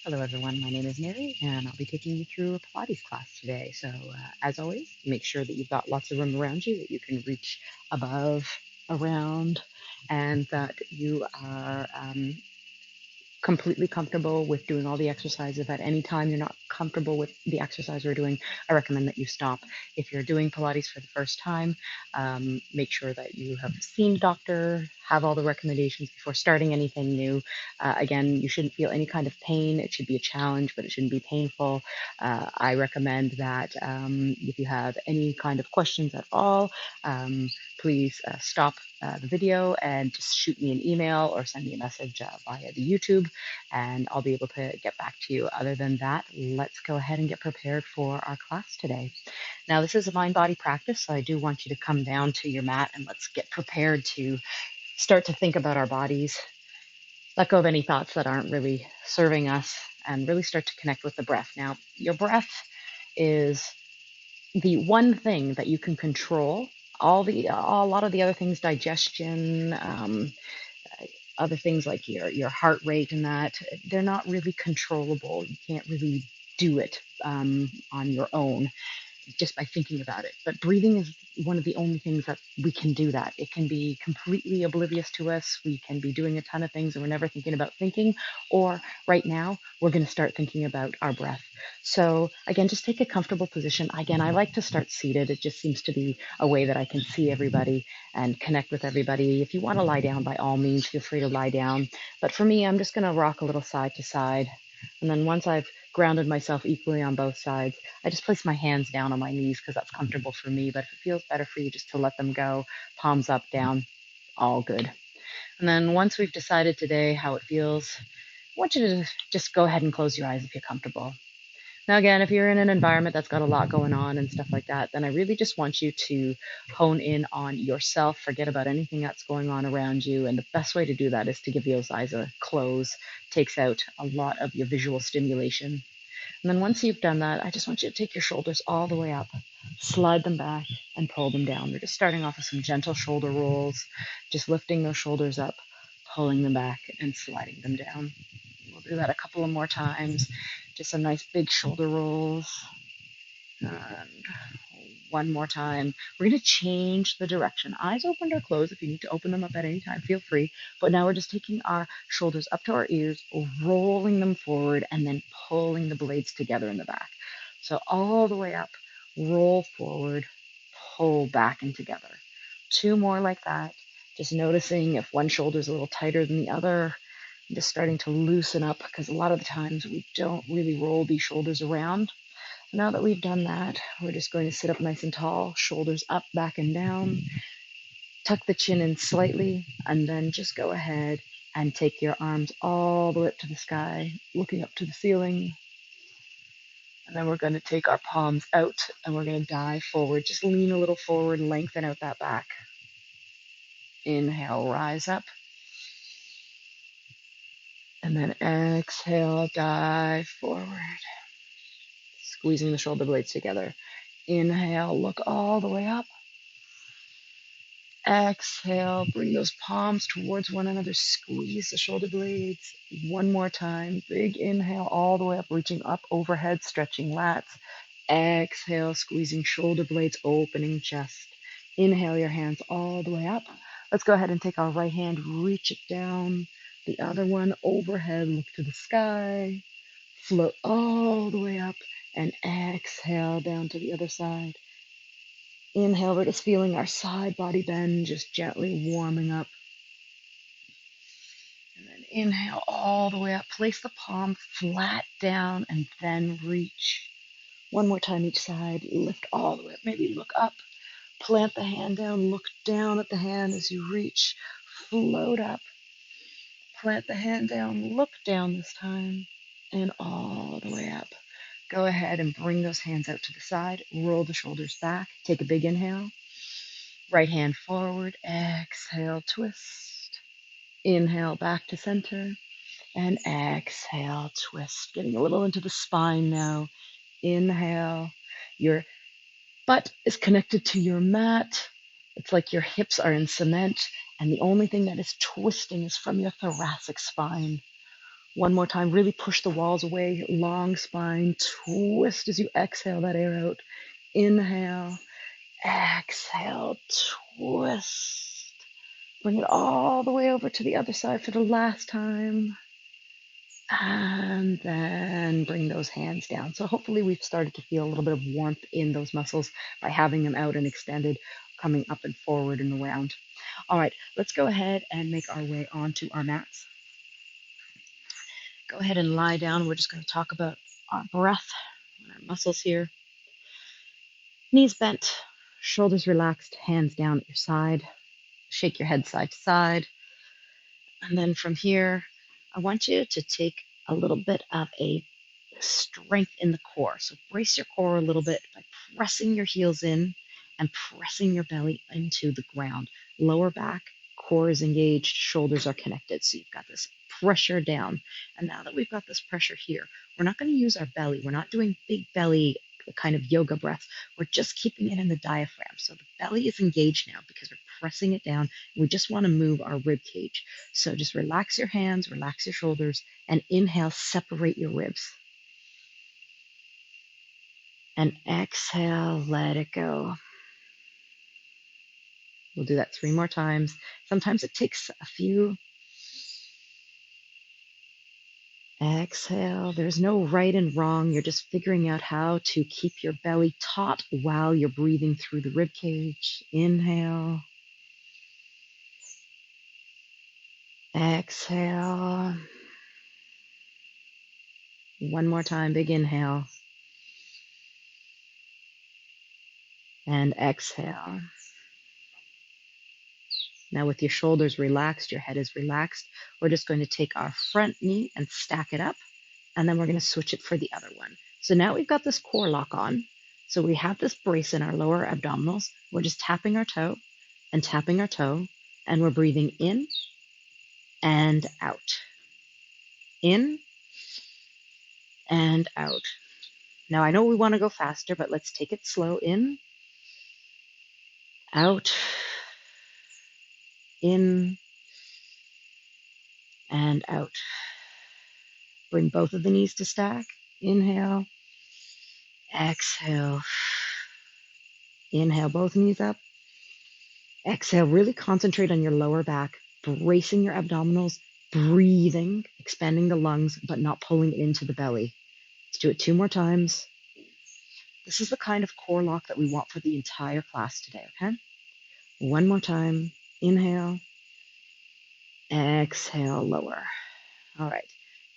Hello, everyone. My name is Mary, and I'll be taking you through a Pilates class today. So, as always, make sure that you've got lots of room around you, that you can reach above, around, and that you are completely comfortable with doing all the exercises. If at any time you're not comfortable with the exercise we're doing, I recommend that you stop. If you're doing Pilates for the first time, make sure that you have seen a doctor, have all the recommendations before starting anything new. Again, you shouldn't feel any kind of pain. It should be a challenge, but it shouldn't be painful. I recommend that if you have any kind of questions at all, please stop the video and just shoot me an email or send me a message via the YouTube, and I'll be able to get back to you. Other than that, let's go ahead and get prepared for our class today. Now, this is a mind-body practice, so I do want you to come down to your mat and let's get prepared to start to think about our bodies, let go of any thoughts that aren't really serving us, and really start to connect with the breath. Now, your breath is the one thing that you can control. A lot of the other things, digestion, other things like your heart rate and that, they're not really controllable. You can't really do it on your own just by thinking about it. But breathing is one of the only things that we can do that. It can be completely oblivious to us. We can be doing a ton of things and we're never thinking about thinking. Or right now, we're going to start thinking about our breath. So again, just take a comfortable position. Again, I like to start seated. It just seems to be a way that I can see everybody and connect with everybody. If you want to lie down, by all means, feel free to lie down. But for me, I'm just going to rock a little side to side. And then once I've grounded myself equally on both sides, I just place my hands down on my knees because that's comfortable for me. But if it feels better for you just to let them go, palms up, down, all good. And then once we've decided today how it feels, I want you to just go ahead and close your eyes if you're comfortable. Now, again, if you're in an environment that's got a lot going on and stuff like that, then I really just want you to hone in on yourself, forget about anything that's going on around you. And the best way to do that is to give those eyes a close, takes out a lot of your visual stimulation. And then once you've done that, I just want you to take your shoulders all the way up, slide them back, and pull them down. We're just starting off with some gentle shoulder rolls, just lifting those shoulders up, pulling them back, and sliding them down. We'll do that a couple of more times. Just some nice big shoulder rolls. And one more time. We're going to change the direction. Eyes open or closed. If you need to open them up at any time, feel free. But now we're just taking our shoulders up to our ears, rolling them forward, and then pulling the blades together in the back. So all the way up, roll forward, pull back and together. Two more like that. Just noticing if one shoulder is a little tighter than the other. Just starting to loosen up because a lot of the times we don't really roll these shoulders around. Now that we've done that, we're just going to sit up nice and tall, shoulders up, back, and down. Tuck the chin in slightly, and then just go ahead and take your arms all the way up to the sky, looking up to the ceiling. And then we're going to take our palms out, and we're going to dive forward. Just lean a little forward, lengthen out that back. Inhale, rise up. And then exhale, dive forward. Squeezing the shoulder blades together. Inhale, look all the way up. Exhale, bring those palms towards one another, squeeze the shoulder blades. One more time, big inhale all the way up, reaching up overhead, stretching lats. Exhale, squeezing shoulder blades, opening chest. Inhale your hands all the way up. Let's go ahead and take our right hand, reach it down. The other one overhead, look to the sky. Float all the way up and exhale down to the other side. Inhale, we're just feeling our side body bend, just gently warming up. And then inhale all the way up. Place the palm flat down and then reach. One more time each side. Lift all the way up. Maybe look up. Plant the hand down. Look down at the hand as you reach. Float up. Plant the hand down. Look down this time. And all the way up. Go ahead and bring those hands out to the side. Roll the shoulders back. Take a big inhale. Right hand forward. Exhale, twist. Inhale, back to center. And exhale, twist. Getting a little into the spine now. Inhale. Your butt is connected to your mat. It's like your hips are in cement. And the only thing that is twisting is from your thoracic spine. One more time, really push the walls away, long spine, twist as you exhale that air out. Inhale, exhale, twist. Bring it all the way over to the other side for the last time. And then bring those hands down. So hopefully we've started to feel a little bit of warmth in those muscles by having them out and extended, coming up and forward and around. All right, let's go ahead and make our way onto our mats. Go ahead and lie down. We're just going to talk about our breath and our muscles here. Knees bent, shoulders relaxed, hands down at your side. Shake your head side to side. And then from here, I want you to take a little bit of a strength in the core. So brace your core a little bit by pressing your heels in and pressing your belly into the ground. Lower back, core is engaged, shoulders are connected. So you've got this pressure down. And now that we've got this pressure here, we're not going to use our belly. We're not doing big belly kind of yoga breaths. We're just keeping it in the diaphragm. So the belly is engaged now because we're pressing it down. We just want to move our rib cage. So just relax your hands, relax your shoulders, and inhale, separate your ribs. And exhale, let it go. We'll do that 3 more times. Sometimes it takes a few. Exhale. There's no right and wrong. You're just figuring out how to keep your belly taut while you're breathing through the rib cage. Inhale. Exhale. One more time. Big inhale. And exhale. Now with your shoulders relaxed, your head is relaxed, we're just going to take our front knee and stack it up, and then we're going to switch it for the other one. So now we've got this core lock on. So we have this brace in our lower abdominals. We're just tapping our toe and tapping our toe, and we're breathing in and out. In and out. Now I know we want to go faster, but let's take it slow. In, out, in, and out. Bring both of the knees to stack. Inhale, exhale. Inhale, both knees up. Exhale, really concentrate on your lower back, bracing your abdominals, breathing, expanding the lungs, but not pulling it into the belly. Let's do it 2 more times. This is the kind of core lock that we want for the entire class today, okay? 1 more time. Inhale, exhale, lower. All right.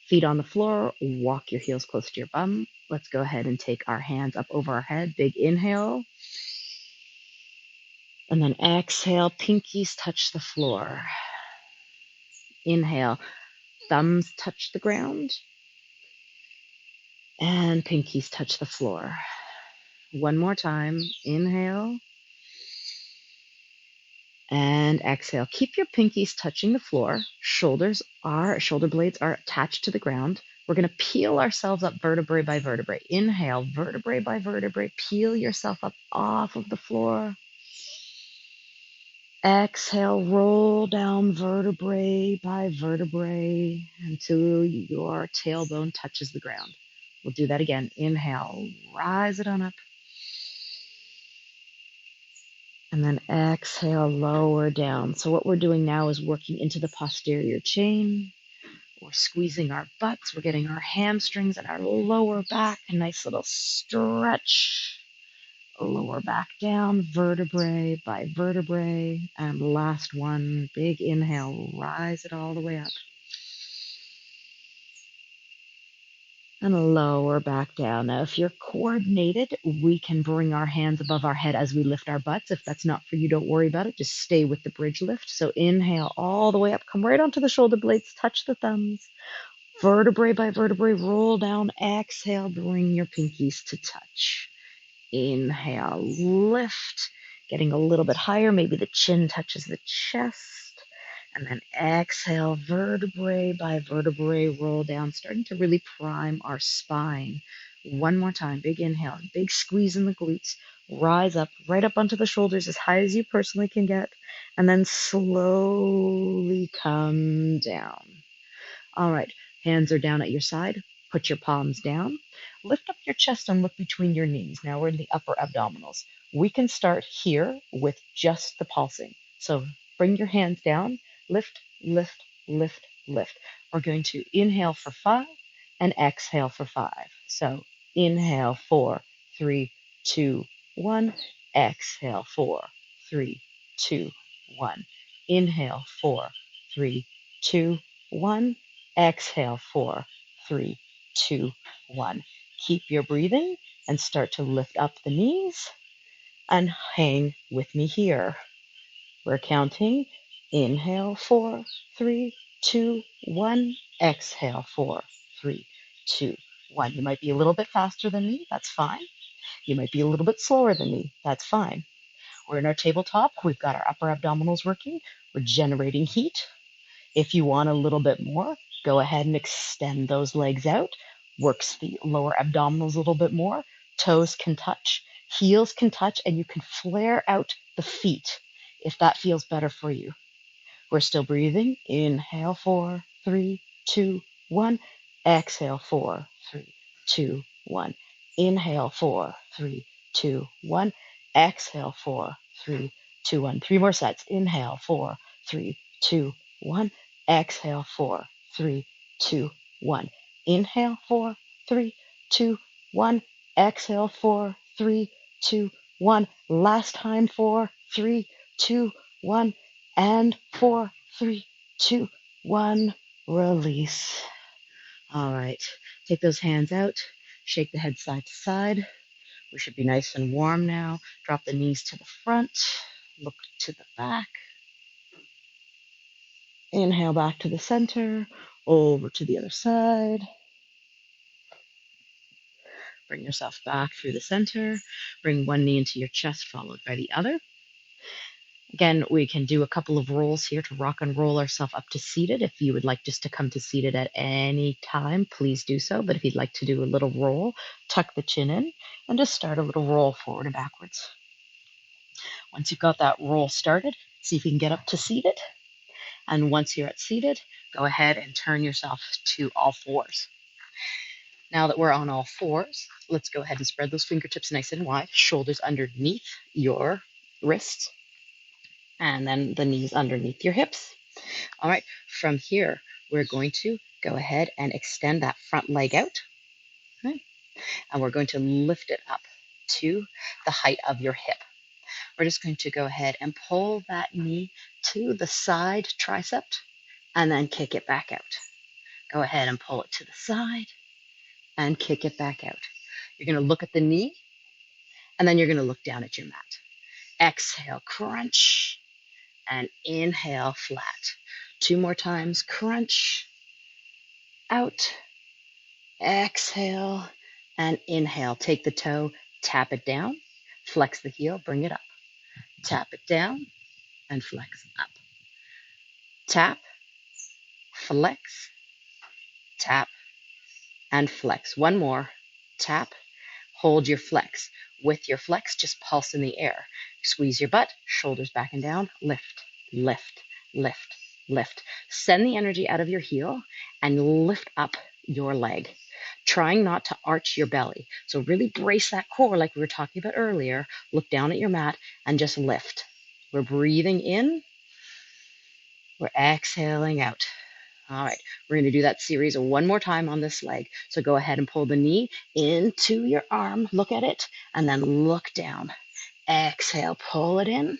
Feet on the floor, walk your heels close to your bum. Let's go ahead and take our hands up over our head. Big inhale. And then exhale, pinkies touch the floor. Inhale, thumbs touch the ground. And pinkies touch the floor. 1 more time. Inhale. And exhale. Keep your pinkies touching the floor. Shoulder blades are attached to the ground. We're going to peel ourselves up vertebrae by vertebrae. Inhale, vertebrae by vertebrae. Peel yourself up off of the floor. Exhale, roll down vertebrae by vertebrae until your tailbone touches the ground. We'll do that again. Inhale, rise it on up. And then exhale, lower down. So what we're doing now is working into the posterior chain. We're squeezing our butts. We're getting our hamstrings and our lower back. A nice little stretch. Lower back down, vertebrae by vertebrae. And last one, big inhale, rise it all the way up. And lower back down. Now, if you're coordinated, we can bring our hands above our head as we lift our butts. If that's not for you, don't worry about it. Just stay with the bridge lift. So inhale all the way up. Come right onto the shoulder blades. Touch the thumbs. Vertebrae by vertebrae, roll down. Exhale, bring your pinkies to touch. Inhale, lift. Getting a little bit higher. Maybe the chin touches the chest. And then exhale, vertebrae by vertebrae, roll down, starting to really prime our spine. 1 more time, big inhale, big squeeze in the glutes, rise up, right up onto the shoulders as high as you personally can get, and then slowly come down. All right, Hands are down at your side. Put your palms down. Lift up your chest and look between your knees. Now we're in the upper abdominals. We can start here with just the pulsing. So bring your hands down. Lift, lift, lift, lift. We're going to inhale for 5 and exhale for 5. So inhale 4, 3, 2, 1. Exhale 4, 3, 2, 1. Inhale 4, 3, 2, 1. Exhale 4, 3, 2, 1. Keep your breathing and start to lift up the knees and hang with me here. We're counting. Inhale 4, 3, 2, 1. Exhale 4, 3, 2, 1. You might be a little bit faster than me. That's fine. You might be a little bit slower than me. That's fine. We're in our tabletop. We've got our upper abdominals working. We're generating heat. If you want a little bit more, go ahead and extend those legs out. Works the lower abdominals a little bit more. Toes can touch, heels can touch, and you can flare out the feet if that feels better for you. We're still breathing. Inhale 4, 3, 2, 1. Exhale 4, 3, 2, 1. Inhale 4, 3, 2, 1. Exhale 4, 3, 2, 1. 3 more sets. Inhale 4, 3, 2, 1. Exhale 4, 3, 2, 1. Inhale 4, 3, 2, 1. Exhale 4, 3, 2, 1. Last time 4, 3, 2, 1. And 4, 3, 2, 1. Release. All right. Take those hands out. Shake the head side to side. We should be nice and warm now. Drop the knees to the front. Look to the back. Inhale back to the center. Over to the other side. Bring yourself back through the center. Bring one knee into your chest, followed by the other. Again, we can do a couple of rolls here to rock and roll ourselves up to seated. If you would like just to come to seated at any time, please do so. But if you'd like to do a little roll, tuck the chin in and just start a little roll forward and backwards. Once you've got that roll started, see if you can get up to seated. And once you're at seated, go ahead and turn yourself to all fours. Now that we're on all fours, let's go ahead and spread those fingertips nice and wide, shoulders underneath your wrists, and then the knees underneath your hips. All right, from here, we're going to go ahead and extend that front leg out. Okay? And we're going to lift it up to the height of your hip. We're just going to go ahead and pull that knee to the side tricep and then kick it back out. Go ahead and pull it to the side and kick it back out. You're going to look at the knee and then you're going to look down at your mat. Exhale, crunch, and inhale, flat. 2 more times, crunch, out, exhale, and inhale. Take the toe, tap it down, flex the heel, bring it up. Tap it down and flex up. Tap, flex, tap, and flex. One more. Tap, hold your flex. With your flex, just pulse in the air. Squeeze your butt, shoulders back and down, lift, lift, lift, lift. Send the energy out of your heel and lift up your leg, trying not to arch your belly. So really brace that core like we were talking about earlier. Look down at your mat and just lift. We're breathing in. We're exhaling out. All right, we're going to do that series one more time on this leg. So go ahead and pull the knee into your arm. Look at it and then look down. Exhale, pull it in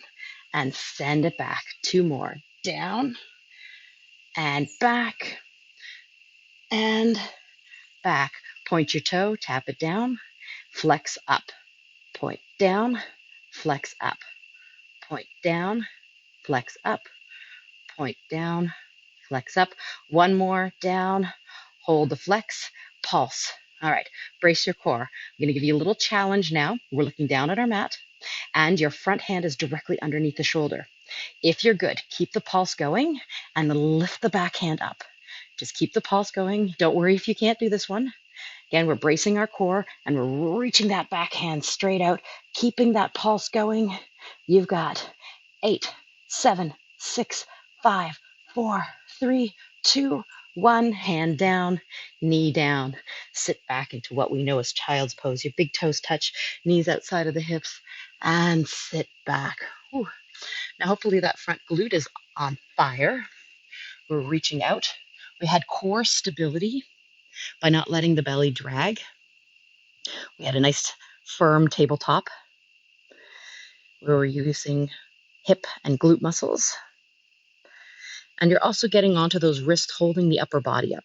and send it back. 2 more. Down and back and back. Point your toe, tap it down, flex up. Point down, flex up. Point down, flex up. Point down, flex up. 1 more, down, hold the flex, pulse. All right, brace your core. I'm going to give you a little challenge now. We're looking down at our mat, and your front hand is directly underneath the shoulder. If you're good, keep the pulse going and lift the back hand up. Just keep the pulse going. Don't worry if you can't do this one. Again, we're bracing our core and we're reaching that back hand straight out, keeping that pulse going. You've got 8, 7, 6, 5, 4, 3, 2, One hand down, knee down. Sit back into what we know as child's pose. Your big toes touch, knees outside of the hips, and sit back. Whew. Now, hopefully, that front glute is on fire. We're reaching out. We had core stability by not letting the belly drag. We had a nice firm tabletop. We were using hip and glute muscles. And you're also getting onto those wrists holding the upper body up.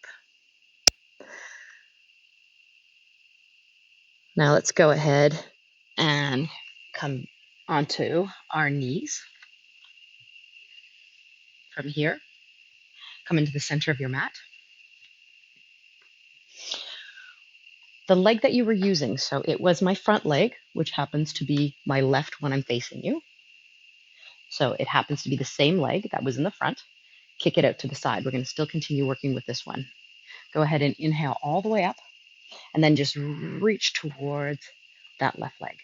Now let's go ahead and come onto our knees. From here, come into the center of your mat. The leg that you were using, so it was my front leg, which happens to be my left when I'm facing you. So it happens to be the same leg that was in the front. Kick it out to the side. We're going to still continue working with this one. Go ahead and inhale all the way up, and then just reach towards that left leg.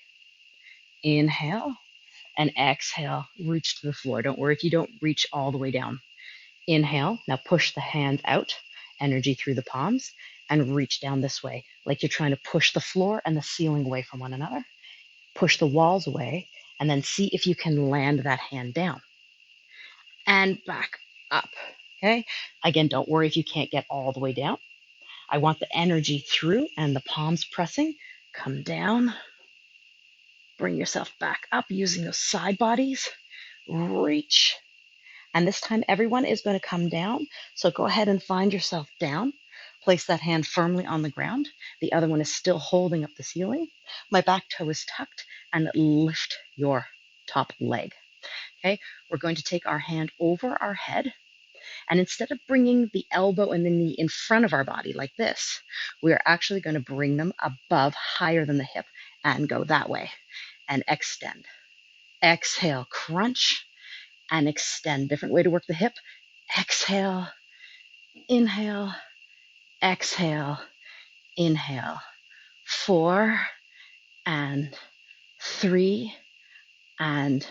Inhale and exhale, reach to the floor. Don't worry if you don't reach all the way down. Inhale, now push the hands out, energy through the palms, and reach down this way, like you're trying to push the floor and the ceiling away from one another. Push the walls away, and then see if you can land that hand down. And back up, okay? Again, don't worry if you can't get all the way down. I want the energy through and the palms pressing. Come down. Bring yourself back up using those side bodies. Reach. And this time, everyone is going to come down. So go ahead and find yourself down. Place that hand firmly on the ground. The other one is still holding up the ceiling. My back toe is tucked, and lift your top leg. Okay, we're going to take our hand over our head. And instead of bringing the elbow and the knee in front of our body like this, we are actually going to bring them above, higher than the hip, and go that way. And extend. Exhale, crunch, and extend. Different way to work the hip. Exhale, inhale, exhale, inhale. 4 and 3 and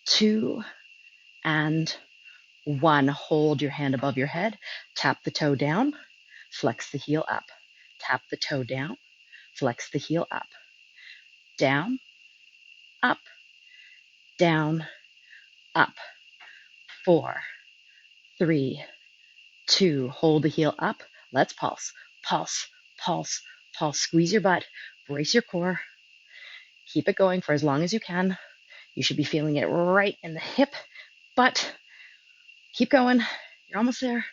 2 and 1. Hold your hand above your head. Tap the toe down. Flex the heel up. Tap the toe down. Flex the heel up. Down, up, down, up. 4, 3, 2. Hold the heel up. Let's pulse, pulse, pulse, pulse. Squeeze your butt. Brace your core. Keep it going for as long as you can. You should be feeling it right in the hip, but keep going. You're almost there.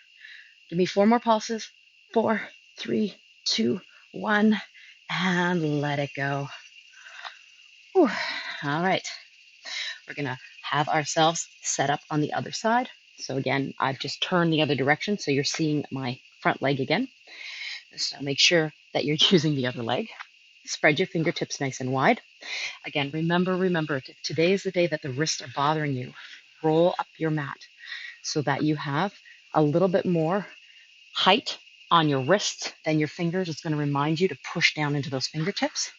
Give me 4 more pulses. 4, 3, 2, 1, and let it go. Whew. All right. We're going to have ourselves set up on the other side. So again, I've just turned the other direction, so you're seeing my front leg again. So make sure that you're using the other leg. Spread your fingertips nice and wide. Again, remember, if today is the day that the wrists are bothering you, roll up your mat so that you have a little bit more height on your wrists than your fingers. It's going to remind you to push down into those fingertips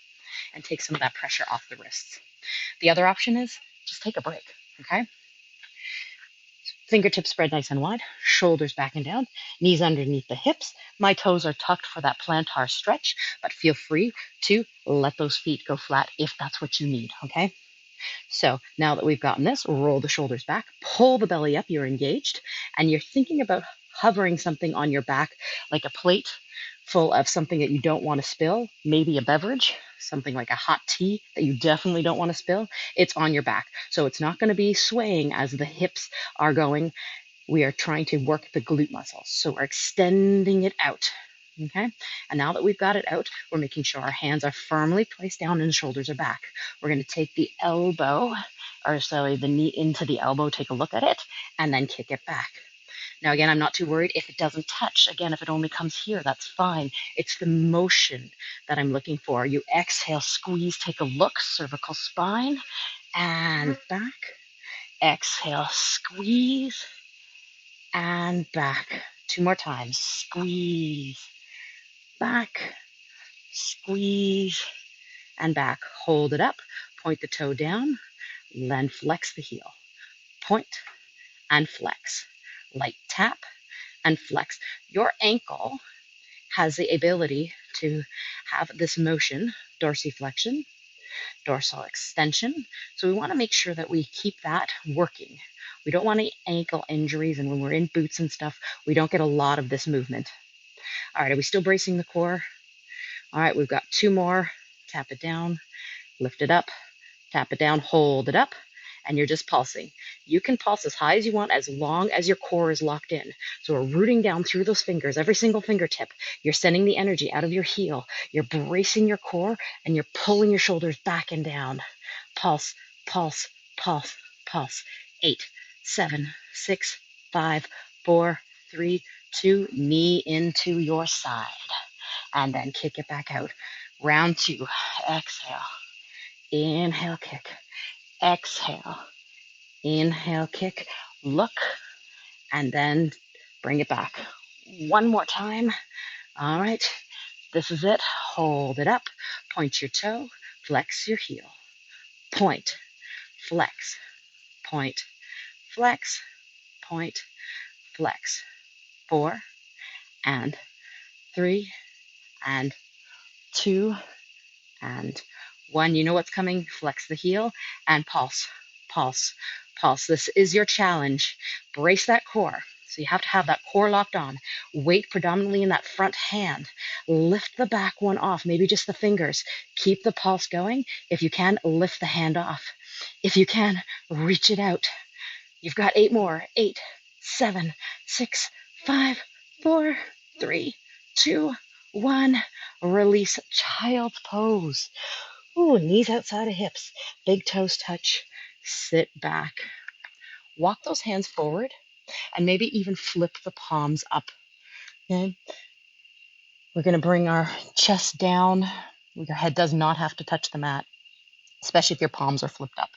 and take some of that pressure off the wrists. The other option is just take a break, okay? Fingertips spread nice and wide, shoulders back and down, knees underneath the hips. My toes are tucked for that plantar stretch, but feel free to let those feet go flat if that's what you need, okay? So now that we've gotten this, roll the shoulders back, pull the belly up, you're engaged, and you're thinking about hovering something on your back, like a plate full of something that you don't want to spill, maybe a beverage, something like a hot tea that you definitely don't want to spill. It's on your back. So it's not going to be swaying as the hips are going. We are trying to work the glute muscles. So we're extending it out. Okay. And now that we've got it out, we're making sure our hands are firmly placed down and the shoulders are back. We're going to take the knee into the elbow, take a look at it, and then kick it back. Now, again, I'm not too worried if it doesn't touch. Again, if it only comes here, that's fine. It's the motion that I'm looking for. You exhale, squeeze, take a look, cervical spine, and back. Exhale, squeeze, and back. 2 more times. Squeeze, back, squeeze, and back. Hold it up. Point the toe down. Then flex the heel. Point and flex. Light tap. and flex. Your ankle has the ability to have this motion, dorsiflexion, dorsal extension. So we want to make sure that we keep that working. We don't want any ankle injuries, and when we're in boots and stuff, we don't get a lot of this movement. All right, are we still bracing the core? All right, we've got 2 more. Tap it down, lift it up, tap it down, hold it up, and you're just pulsing. You can pulse as high as you want as long as your core is locked in. So we're rooting down through those fingers, every single fingertip. You're sending the energy out of your heel. You're bracing your core, and you're pulling your shoulders back and down. Pulse, pulse, pulse, pulse. 8, 7, 6, 5, 4, 3, 2. Knee into your side. And then kick it back out. Round 2. Exhale. Inhale, kick. Exhale. Inhale, kick. Look, and then bring it back. One more time. All right. This is it. Hold it up. Point your toe. Flex your heel. Point. Flex. Point. Flex. Point. Flex. 4 and 3 and 2 and 1. You know what's coming. Flex the heel and pulse, pulse, pulse. This is your challenge. Brace that core. So you have to have that core locked on. Weight predominantly in that front hand. Lift the back one off, maybe just the fingers. Keep the pulse going. If you can, lift the hand off. If you can, reach it out. You've got 8 more. 8, 7, 6, 5, 4, 3, 2, 1. Release child's pose. Ooh, knees outside of hips. Big toes touch. Sit back. Walk those hands forward and maybe even flip the palms up. Okay? We're going to bring our chest down. Your head does not have to touch the mat, especially if your palms are flipped up.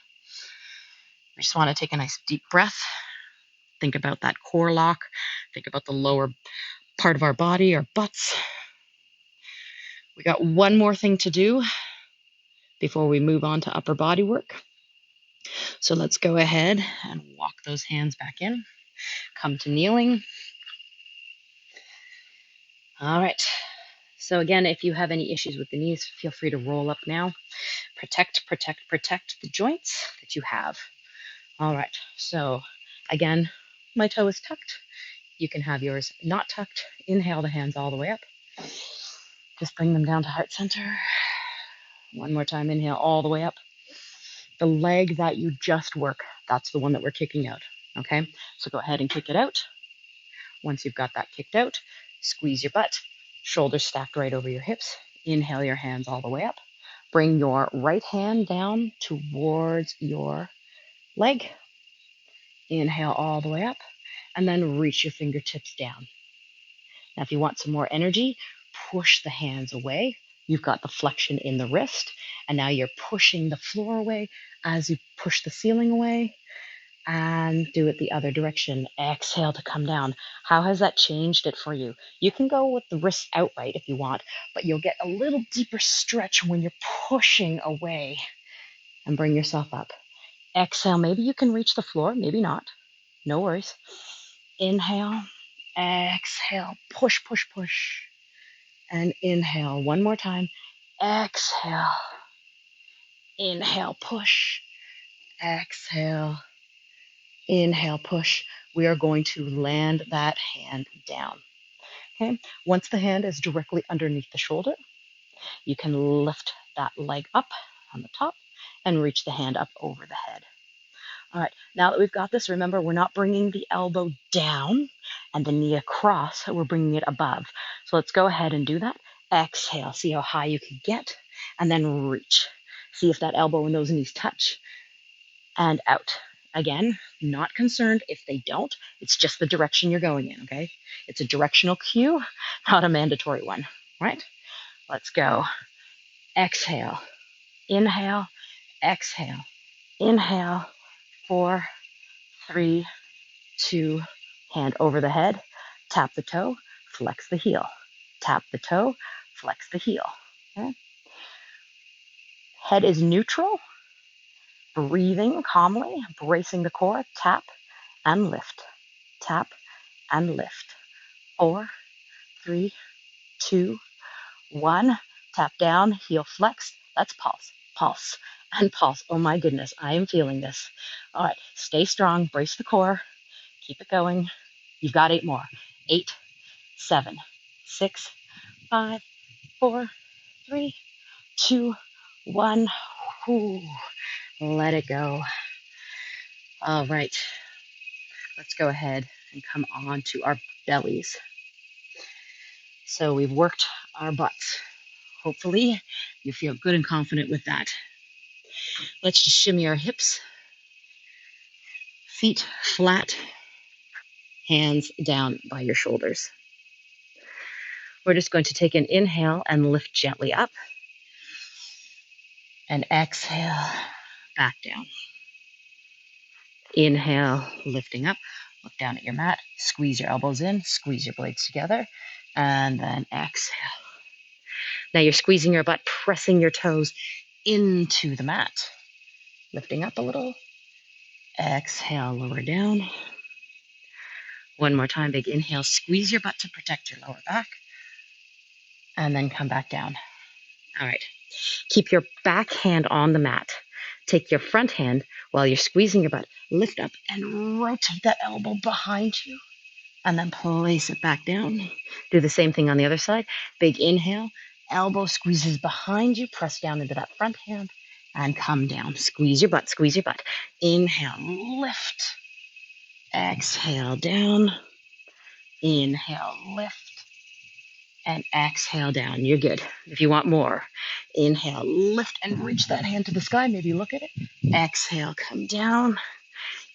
We just want to take a nice deep breath. Think about that core lock. Think about the lower part of our body, our butts. We got one more thing to do before we move on to upper body work. So let's go ahead and walk those hands back in. Come to kneeling. All right. So again, if you have any issues with the knees, feel free to roll up now. Protect, protect, protect the joints that you have. All right. So again, my toe is tucked. You can have yours not tucked. Inhale the hands all the way up. Just bring them down to heart center. One more time. Inhale all the way up. The leg that you just work, that's the one that we're kicking out. Okay. So go ahead and kick it out. Once you've got that kicked out, squeeze your butt, shoulders stacked right over your hips. Inhale your hands all the way up. Bring your right hand down towards your leg. Inhale all the way up, and then reach your fingertips down. Now, if you want some more energy, push the hands away. You've got the flexion in the wrist, and now you're pushing the floor away as you push the ceiling away. And do it the other direction. Exhale to come down. How has that changed it for you? You can go with the wrists outright if you want, but you'll get a little deeper stretch when you're pushing away. And bring yourself up. Exhale. Maybe you can reach the floor, maybe not. No worries. Inhale. Exhale. Push, push, push. And inhale. One more time. Exhale. Inhale. Push. Exhale. Inhale, push. We are going to land that hand down. Okay. Once the hand is directly underneath the shoulder, you can lift that leg up on the top and reach the hand up over the head. All right. Now that we've got this, remember, we're not bringing the elbow down and the knee across. We're bringing it above. So let's go ahead and do that. Exhale. See how high you can get, and then reach. See if that elbow and those knees touch. And out. Again, not concerned if they don't. It's just the direction you're going in, okay? It's a directional cue, not a mandatory one, right? Let's go. Exhale. Inhale. Exhale. Inhale. 4, 3, 2. Hand over the head. Tap the toe. Flex the heel. Tap the toe. Flex the heel. Okay? Head is neutral. Breathing calmly. Bracing the core. Tap and lift. Tap and lift. 4, 3, 2, 1. Tap down, heel flexed. Let's pulse, pulse, and pulse. Oh my goodness, I am feeling this. All right, stay strong, brace the core, keep it going. You've got 8 more. 8, 7, 6, 5, 4, 3, 2, 1. Ooh, let it go. All right, let's go ahead and come on to our bellies. So we've worked our butts. Hopefully you feel good and confident with that. Let's just shimmy our hips, feet flat, hands down by your shoulders. We're just going to take an inhale and lift gently up, and exhale back down. Inhale, lifting up, look down at your mat, squeeze your elbows in, squeeze your blades together, and then exhale. Now you're squeezing your butt, pressing your toes into the mat. Lifting up a little, exhale, lower down. One more time, big inhale, squeeze your butt to protect your lower back, and then come back down. All right, keep your back hand on the mat. Take your front hand while you're squeezing your butt, lift up and rotate that elbow behind you, and then place it back down. Do the same thing on the other side. Big inhale, elbow squeezes behind you, press down into that front hand, and come down. Squeeze your butt, squeeze your butt. Inhale, lift. Exhale, down. Inhale, lift. And exhale down. You're good. If you want more, inhale, lift and reach that hand to the sky. Maybe look at it. Exhale, come down.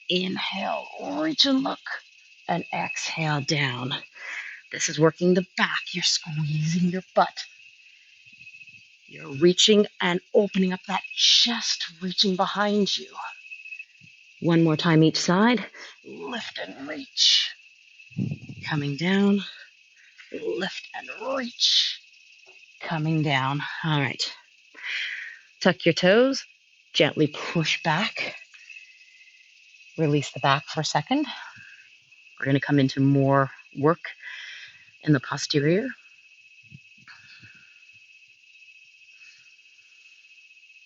Inhale, reach and look. And exhale down. This is working the back. You're squeezing your butt. You're reaching and opening up that chest, reaching behind you. One more time each side. Lift and reach. Coming down. Lift and reach. Coming down. All right. Tuck your toes. Gently push back. Release the back for a second. We're going to come into more work in the posterior.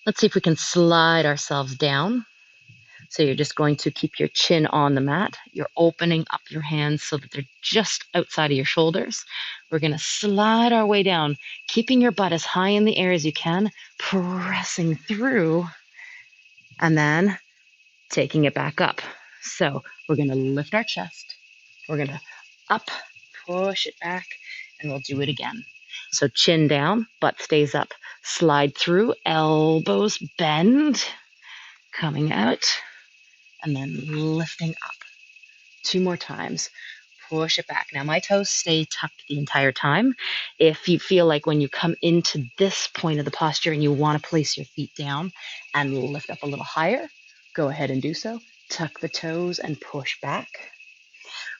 Let's see if we can slide ourselves down. So you're just going to keep your chin on the mat. You're opening up your hands so that they're just outside of your shoulders. We're going to slide our way down, keeping your butt as high in the air as you can, pressing through, and then taking it back up. So we're going to lift our chest. We're going to up, push it back, and we'll do it again. So chin down, butt stays up. Slide through, elbows bend, coming out, and then lifting up. 2 more times. Push it back. Now my toes stay tucked the entire time. If you feel like when you come into this point of the posture and you want to place your feet down and lift up a little higher, go ahead and do so. Tuck the toes and push back.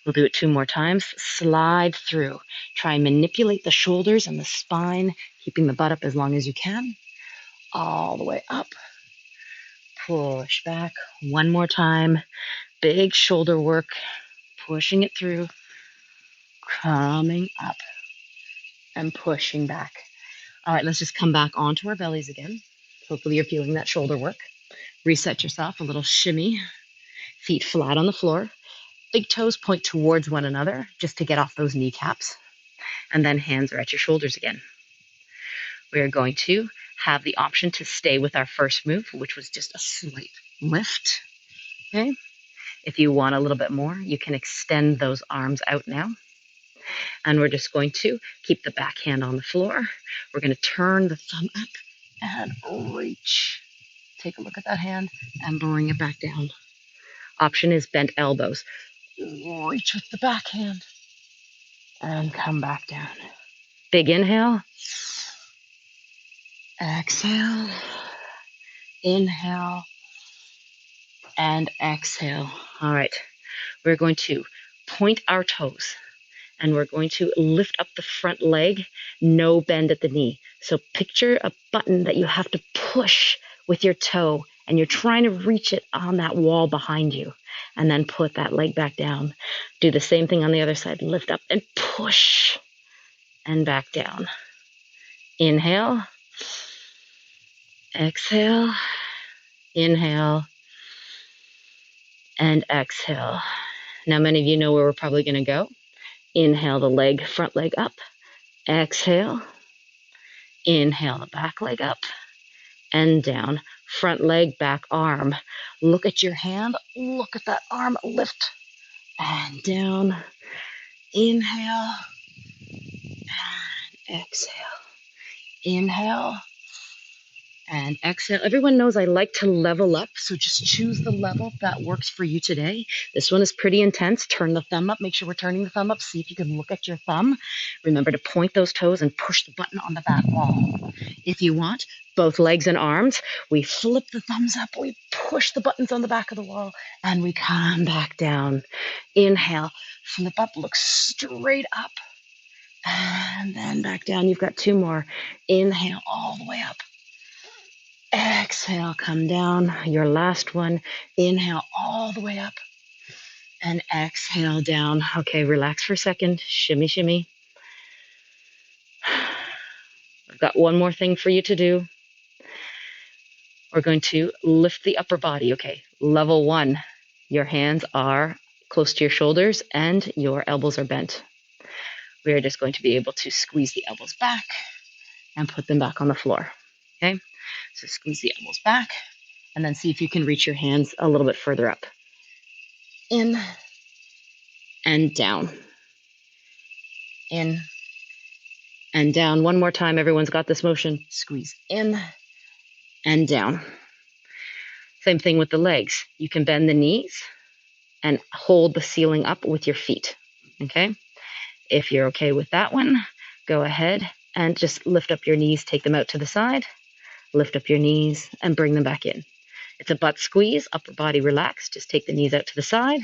We'll do it 2 more times. Slide through. Try and manipulate the shoulders and the spine, keeping the butt up as long as you can. All the way up. Push back. 1 more time. Big shoulder work. Pushing it through. Coming up. And pushing back. All right, let's just come back onto our bellies again. Hopefully you're feeling that shoulder work. Reset yourself. A little shimmy. Feet flat on the floor. Big toes point towards one another just to get off those kneecaps. And then hands are at your shoulders again. We are going to have the option to stay with our first move, which was just a slight lift. Okay. If you want a little bit more, you can extend those arms out now. And we're just going to keep the back hand on the floor. We're going to turn the thumb up and reach. Take a look at that hand and bring it back down. Option is bent elbows. Reach with the back hand and come back down. Big inhale. Exhale. Inhale. And exhale. All right. We're going to point our toes and we're going to lift up the front leg, no bend at the knee. So picture a button that you have to push with your toe and you're trying to reach it on that wall behind you, and then put that leg back down. Do the same thing on the other side. Lift up and push and back down. Inhale, exhale, inhale, and exhale. Now, many of you know where we're probably going to go. Inhale the leg, front leg up. Exhale. Inhale the back leg up and down. Front leg, back arm. Look at your hand. Look at that arm. Lift and down. Inhale and exhale. Inhale and exhale. Everyone knows I like to level up, so just choose the level that works for you today. This one is pretty intense. Turn the thumb up. Make sure we're turning the thumb up. See if you can look at your thumb. Remember to point those toes and push the button on the back wall. If you want, both legs and arms, we flip the thumbs up, we push the buttons on the back of the wall, and we come back down. Inhale, flip up, look straight up, and then back down. You've got two more. Inhale all the way up. Exhale, come down. Your last one. Inhale all the way up and exhale down. Okay, relax for a second. Shimmy, shimmy. I've got one more thing for you to do. We're going to lift the upper body. Okay, level one. Your hands are close to your shoulders and your elbows are bent. We are just going to be able to squeeze the elbows back and put them back on the floor. Okay, so squeeze the elbows back and then see if you can reach your hands a little bit further up. In and down. In and down. One more time. Everyone's got this motion. Squeeze in and down. Same thing with the legs. You can bend the knees and hold the ceiling up with your feet. Okay? If you're okay with that one, go ahead and just lift up your knees, take them out to the side, lift up your knees and bring them back in. It's a butt squeeze, upper body relaxed. Just take the knees out to the side,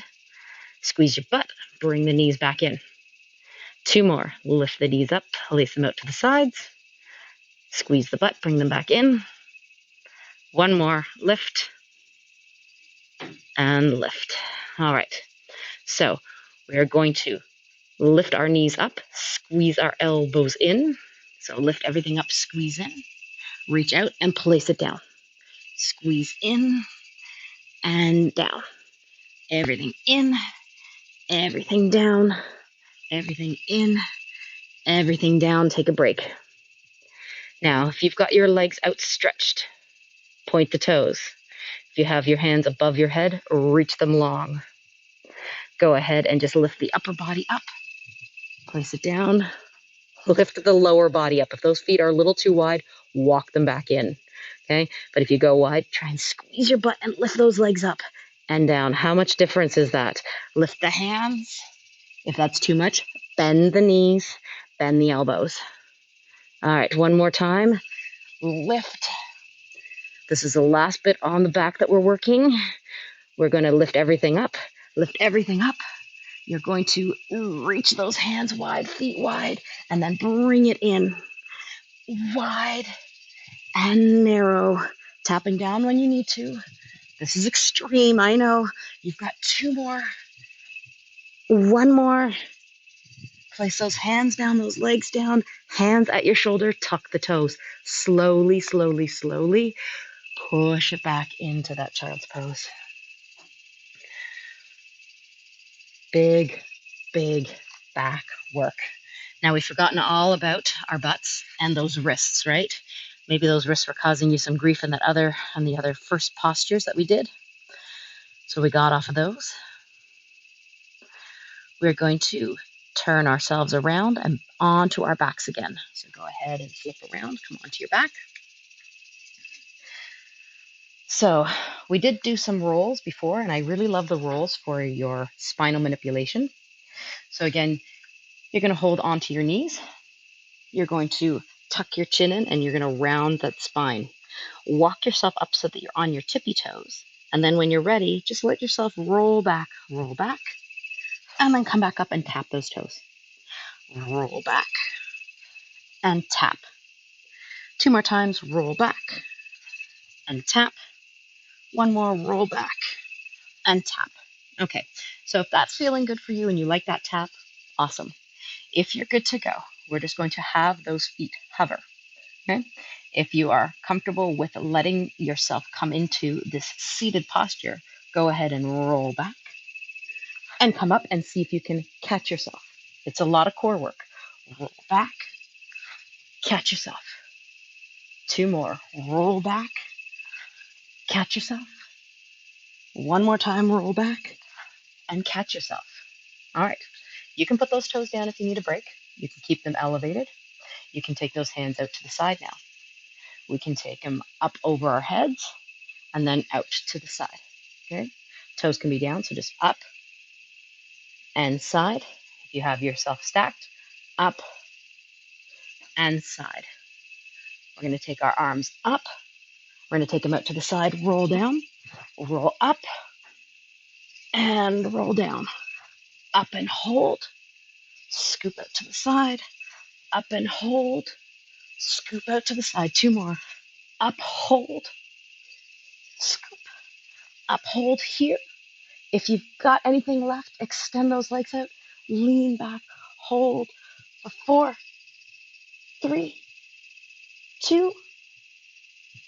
squeeze your butt, bring the knees back in. Two more. Lift the knees up, place them out to the sides, squeeze the butt, bring them back in. One more. Lift and lift. All right. So we are going to lift our knees up, squeeze our elbows in. So lift everything up, squeeze in, reach out and place it down. Squeeze in and down. Everything in, everything down, everything in, everything down. Take a break. Now, if you've got your legs outstretched, point the toes. If you have your hands above your head, reach them long. Go ahead and just lift the upper body up. Place it down. Lift the lower body up. If those feet are a little too wide, walk them back in. Okay? But if you go wide, try and squeeze your butt and lift those legs up and down. How much difference is that? Lift the hands. If that's too much, bend the knees, bend the elbows. All right, one more time. Lift. This is the last bit on the back that we're working. We're going to lift everything up. Lift everything up. You're going to reach those hands wide, feet wide, and then bring it in. Wide and narrow. Tapping down when you need to. This is extreme, I know. You've got two more. One more. Place those hands down, those legs down. Hands at your shoulder, tuck the toes. Slowly, slowly, slowly. Push it back into that child's pose. Big, big back work. Now we've forgotten all about our butts and those wrists, right? Maybe those wrists were causing you some grief in the other first postures that we did. So we got off of those. We're going to turn ourselves around and onto our backs again. So go ahead and flip around, come onto your back. So we did do some rolls before, and I really love the rolls for your spinal manipulation. So again, you're going to hold onto your knees. You're going to tuck your chin in, and you're going to round that spine. Walk yourself up so that you're on your tippy toes. And then when you're ready, just let yourself roll back, and then come back up and tap those toes. Roll back and tap. Two more times, roll back and tap. One more, roll back and tap. Okay, so if that's feeling good for you and you like that tap, awesome. If you're good to go, we're just going to have those feet hover. Okay? If you are comfortable with letting yourself come into this seated posture, go ahead and roll back and come up and see if you can catch yourself. It's a lot of core work. Roll back, catch yourself. Two more. Roll back, catch yourself. One more time, roll back and catch yourself. All right. You can put those toes down if you need a break. You can keep them elevated. You can take those hands out to the side now. We can take them up over our heads and then out to the side. Okay? Toes can be down, so just up and side. If you have yourself stacked, up and side. We're going to take our arms up. We're going to take them out to the side, roll down, roll up, and roll down. Up and hold. Scoop out to the side. Up and hold. Scoop out to the side. Two more. Up, hold. Scoop. Up, hold here. If you've got anything left, extend those legs out. Lean back. Hold for 4, 3, 2,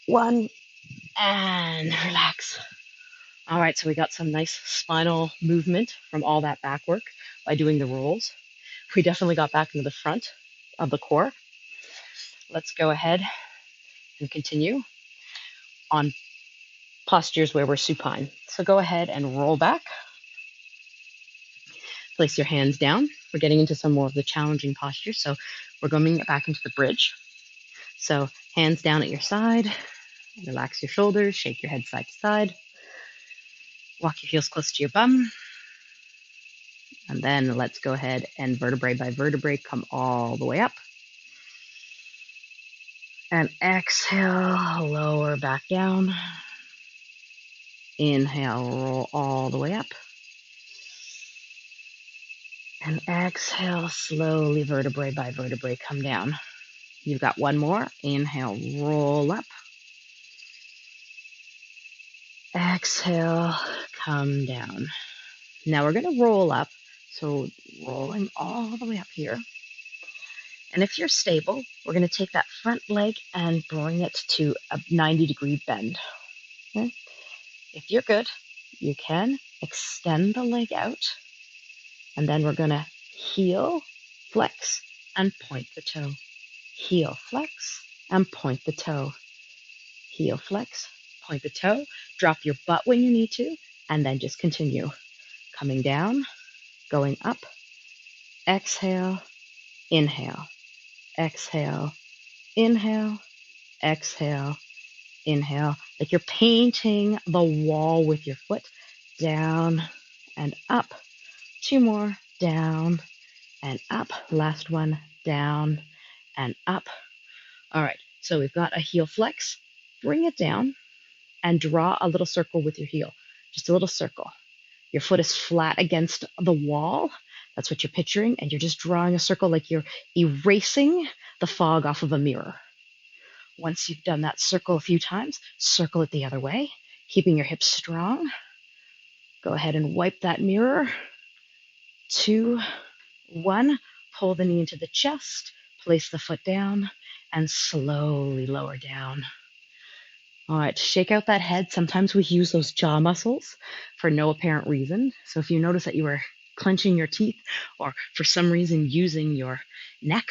1, and relax. All right, so we got some nice spinal movement from all that back work by doing the rolls. We definitely got back into the front of the core. Let's go ahead and continue on postures where we're supine. So go ahead and roll back. Place your hands down. We're getting into some more of the challenging postures. So we're going back into the bridge. So hands down at your side. Relax your shoulders. Shake your head side to side. Walk your heels close to your bum. And then let's go ahead and vertebrae by vertebrae come all the way up. And exhale, lower back down. Inhale, roll all the way up. And exhale, slowly vertebrae by vertebrae come down. You've got one more. Inhale, roll up. Exhale, come down. Now we're going to roll up. So rolling all the way up here. And if you're stable, we're going to take that front leg and bring it to a 90-degree bend. Okay? If you're good, you can extend the leg out. And then we're going to heel, flex, and point the toe. Heel, flex, and point the toe. Heel, flex, point the toe. Drop your butt when you need to, and then just continue. Coming down, going up. Exhale, inhale. Exhale, inhale, exhale, inhale. Like you're painting the wall with your foot. Down and up. Two more. Down and up. Last one. Down and up. All right. So we've got a heel flex. Bring it down and draw a little circle with your heel. Just a little circle. Your foot is flat against the wall. That's what you're picturing. And you're just drawing a circle like you're erasing the fog off of a mirror. Once you've done that circle a few times, circle it the other way, keeping your hips strong. Go ahead and wipe that mirror. 2, 1. Pull the knee into the chest, place the foot down, and slowly lower down. All right, shake out that head. Sometimes we use those jaw muscles for no apparent reason. So if you notice that you were clenching your teeth or for some reason using your neck,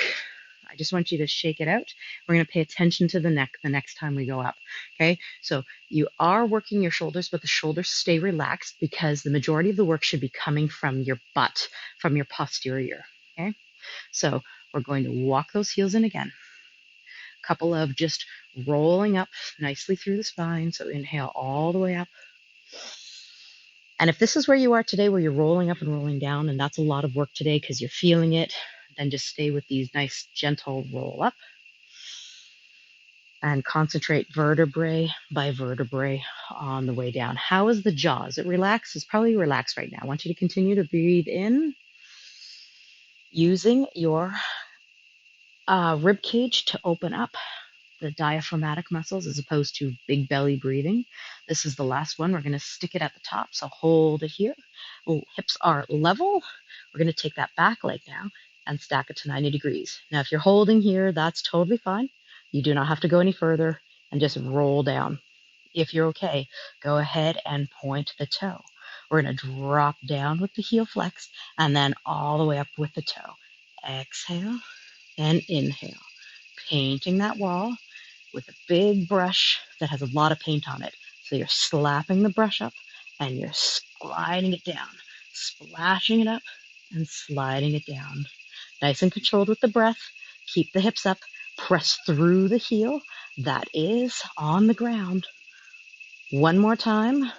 I just want you to shake it out. We're going to pay attention to the neck the next time we go up. Okay, so you are working your shoulders, but the shoulders stay relaxed because the majority of the work should be coming from your butt, from your posterior. Okay, so we're going to walk those heels in again. Couple of just rolling up nicely through the spine. So inhale all the way up. And if this is where you are today, where you're rolling up and rolling down, and that's a lot of work today because you're feeling it, then just stay with these nice, gentle roll up and concentrate vertebrae by vertebrae on the way down. How is the jaw? Is it relaxed? It's probably relaxed right now. I want you to continue to breathe in using your rib cage to open up. the diaphragmatic muscles as opposed to big belly breathing. This is the last one. We're going to stick it at the top. So hold it here. Hips are level. We're going to take that back leg now and stack it to 90 degrees. Now, if you're holding here, that's totally fine. You do not have to go any further and just roll down. If you're okay, go ahead and point the toe. We're going to drop down with the heel flexed and then all the way up with the toe. Exhale and inhale, painting that wall with a big brush that has a lot of paint on it. So you're slapping the brush up and you're sliding it down, splashing it up and sliding it down. Nice and controlled with the breath. Keep the hips up, press through the heel that is on the ground. One more time,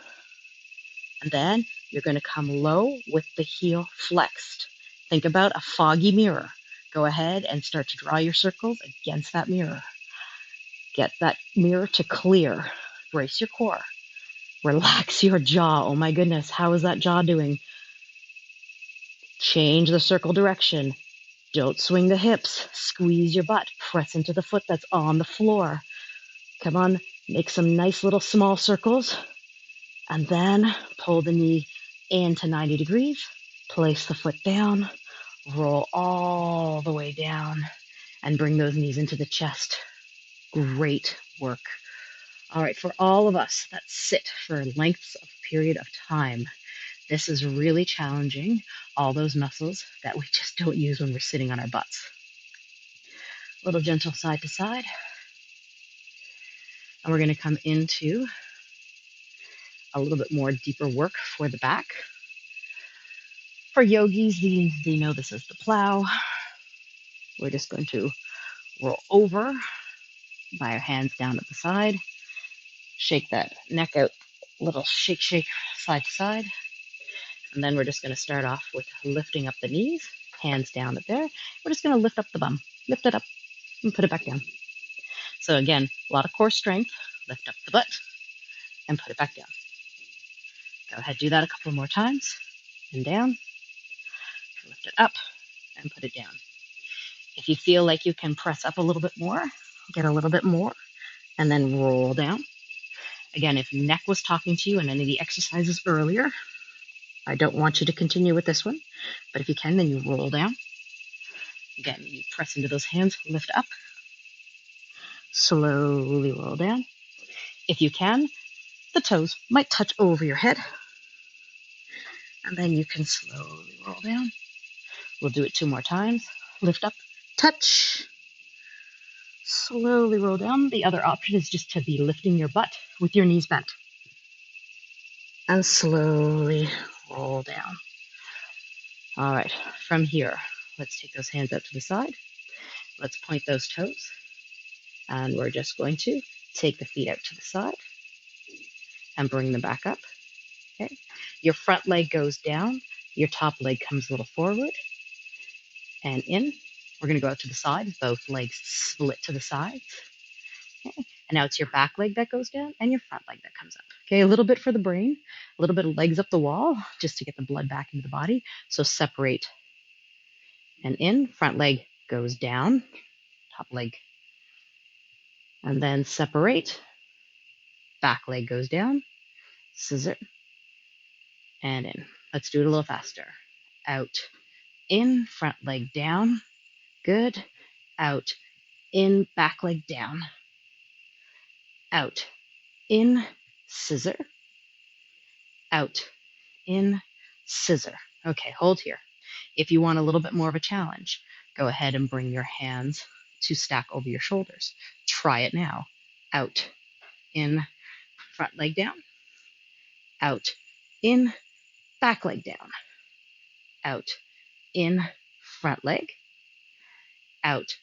and then you're going to come low with the heel flexed. Think about a foggy mirror. Go ahead and start to draw your circles against that mirror. Get that mirror to clear. Brace your core. Relax your jaw. Oh my goodness, how is that jaw doing? Change the circle direction. Don't swing the hips. Squeeze your butt. Press into the foot that's on the floor. Come on, make some nice little small circles. And then pull the knee into 90 degrees. Place the foot down. Roll all the way down. And bring those knees into the chest. Great work. All right, for all of us that sit for lengths of period of time, this is really challenging all those muscles that we just don't use when we're sitting on our butts. A little gentle side to side. And we're going to come into a little bit more deeper work for the back. For yogis, they know this is the plow. We're just going to roll over by our hands down at the side. Shake that neck out, little shake, shake, side to side. And then we're just going to start off with lifting up the knees, hands down at there. We're just going to lift up the bum, lift it up, and put it back down. So again, a lot of core strength. Lift up the butt and put it back down. Go ahead, do that a couple more times. And down, lift it up, and put it down. If you feel like you can press up a little bit more, get a little bit more, and then roll down. Again, if neck was talking to you in any of the exercises earlier, I don't want you to continue with this one, but if you can, then you roll down. Again, you press into those hands, lift up, slowly roll down. If you can, the toes might touch over your head, and then you can slowly roll down. We'll do it 2 more times. Lift up, touch, slowly roll down. The other option is just to be lifting your butt with your knees bent. And slowly roll down. All right, from here, let's take those hands out to the side. Let's point those toes. And we're just going to take the feet out to the side and bring them back up. Okay. Your front leg goes down. Your top leg comes a little forward and in. We're going to go out to the side. Both legs split to the sides. Okay. And now it's your back leg that goes down and your front leg that comes up. Okay, a little bit for the brain, a little bit of legs up the wall just to get the blood back into the body. So separate and in. Front leg goes down, top leg, and then separate. Back leg goes down, scissor, and in. Let's do it a little faster. Out, in, front leg down. Good. Out, in, back leg down. Out, in, scissor. Out, in, scissor. Okay, hold here. If you want a little bit more of a challenge, go ahead and bring your hands to stack over your shoulders. Try it now. Out, in, front leg down. Out, in, back leg down. Out, in, front leg. Out,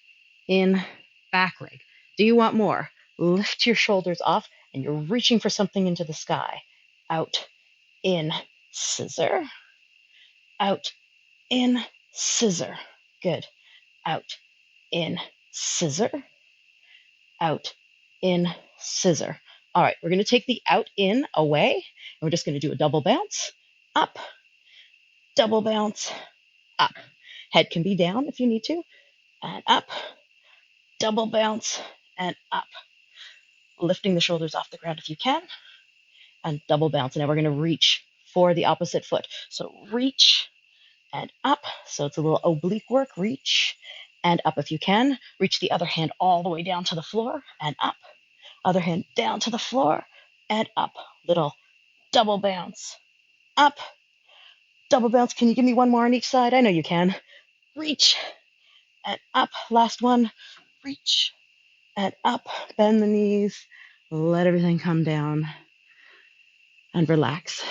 in, back leg. Do you want more? Lift your shoulders off and you're reaching for something into the sky. Out, in, scissor. Out, in, scissor. Good. Out, in, scissor. Out, in, scissor. All right, we're going to take the out, in, away, and we're just going to do a double bounce. Up, double bounce, up. Head can be down if you need to. And up, double bounce, and up. Lifting the shoulders off the ground if you can, and double bounce. Now we're going to reach for the opposite foot. So reach and up. So it's a little oblique work. Reach and up if you can. Reach the other hand all the way down to the floor and up. Other hand down to the floor and up. Little double bounce. Up. Double bounce. Can you give me one more on each side? I know you can. Reach and up. Last one. Reach and up. Bend the knees. Let everything come down and relax.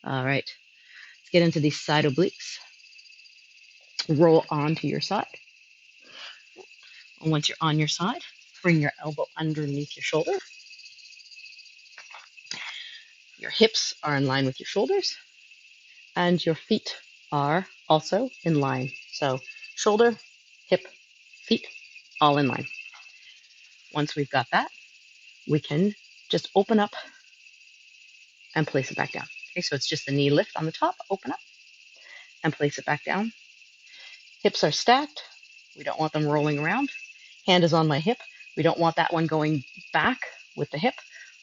All right. Let's get into these side obliques. Roll onto your side. And once you're on your side, bring your elbow underneath your shoulder. Your hips are in line with your shoulders, and your feet are also in line. So shoulder, hip, feet, all in line. Once we've got that, we can just open up and place it back down. Okay, so it's just the knee lift on the top, open up and place it back down. Hips are stacked. We don't want them rolling around. Hand is on my hip. We don't want that one going back with the hip.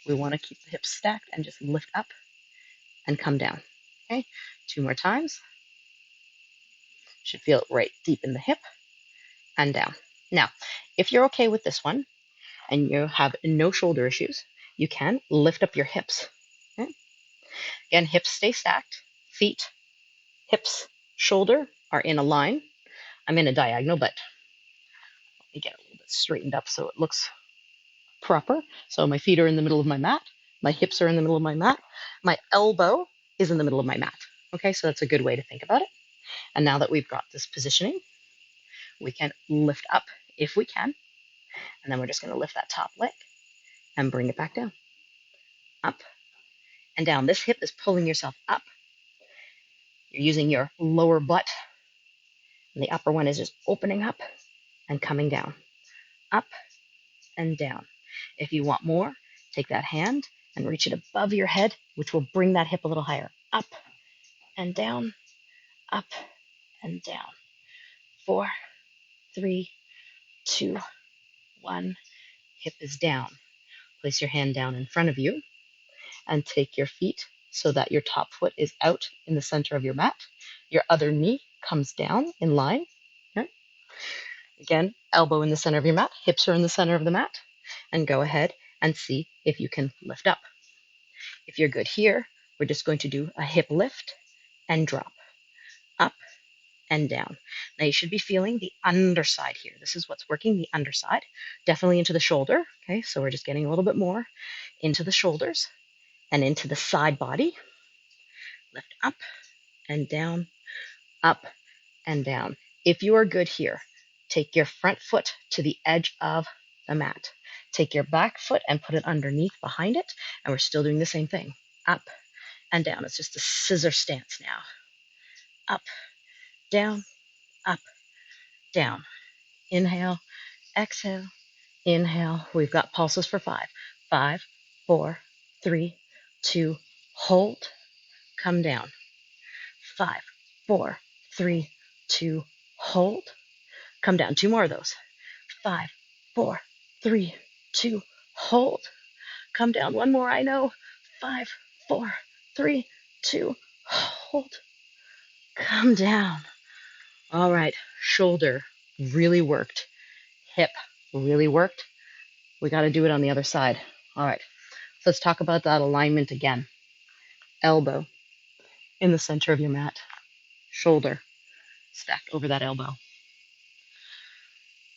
We want to keep the hips stacked and just lift up and come down. Okay, 2 more times. Should feel it right deep in the hip and down. Now, if you're okay with this one and you have no shoulder issues, you can lift up your hips. Okay? Again, hips stay stacked. Feet, hips, shoulder are in a line. I'm in a diagonal, but let me get a little bit straightened up so it looks proper. So my feet are in the middle of my mat. My hips are in the middle of my mat. My elbow is in the middle of my mat. Okay, so that's a good way to think about it. And now that we've got this positioning, we can lift up if we can. And then we're just going to lift that top leg and bring it back down. Up and down. This hip is pulling yourself up. You're using your lower butt. And the upper one is just opening up and coming down. Up and down. If you want more, take that hand and reach it above your head, which will bring that hip a little higher. Up and down, up and down. 4, 3, 2, 1. Hip is down. Place your hand down in front of you and take your feet so that your top foot is out in the center of your mat. Your other knee comes down in line. Okay? Again, elbow in the center of your mat, hips are in the center of the mat, and go ahead and see if you can lift up. If you're good here, we're just going to do a hip lift and drop, up and down. Now you should be feeling the underside here. This is what's working, the underside, definitely into the shoulder. Okay, so we're just getting a little bit more into the shoulders and into the side body. Lift up and down, up and down. If you are good here, take your front foot to the edge of the mat. Take your back foot and put it underneath behind it, and we're still doing the same thing. Up and down. It's just a scissor stance now. Up, down, up, down. Inhale, exhale, inhale. We've got pulses for 5. 5, 4, 3, 2, hold, come down. 5, 4, 3, 2, hold, come down. 2 more of those. 5, 4, 3, 2, hold, come down. 1 more, I know. 5, 4, 3, 2, hold, come down. All right, shoulder really worked. Hip really worked. We got to do it on the other side. All right, so let's talk about that alignment again. Elbow in the center of your mat. Shoulder stacked over that elbow.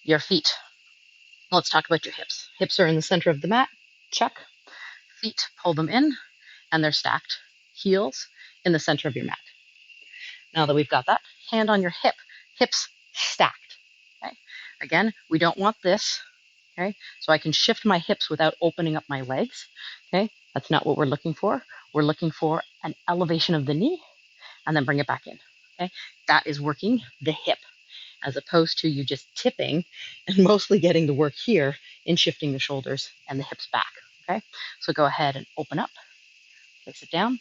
Your feet. Let's talk about your hips. Hips are in the center of the mat. Check. Feet, pull them in, and they're stacked. Heels in the center of your mat. Now that we've got that, hand on your hip. Hips stacked. Okay. Again, we don't want this. Okay, so I can shift my hips without opening up my legs. Okay, that's not what we're looking for. We're looking for an elevation of the knee and then bring it back in. Okay, that is working the hip as opposed to you just tipping and mostly getting the work here in shifting the shoulders and the hips back. Okay, so go ahead and open up, place it down,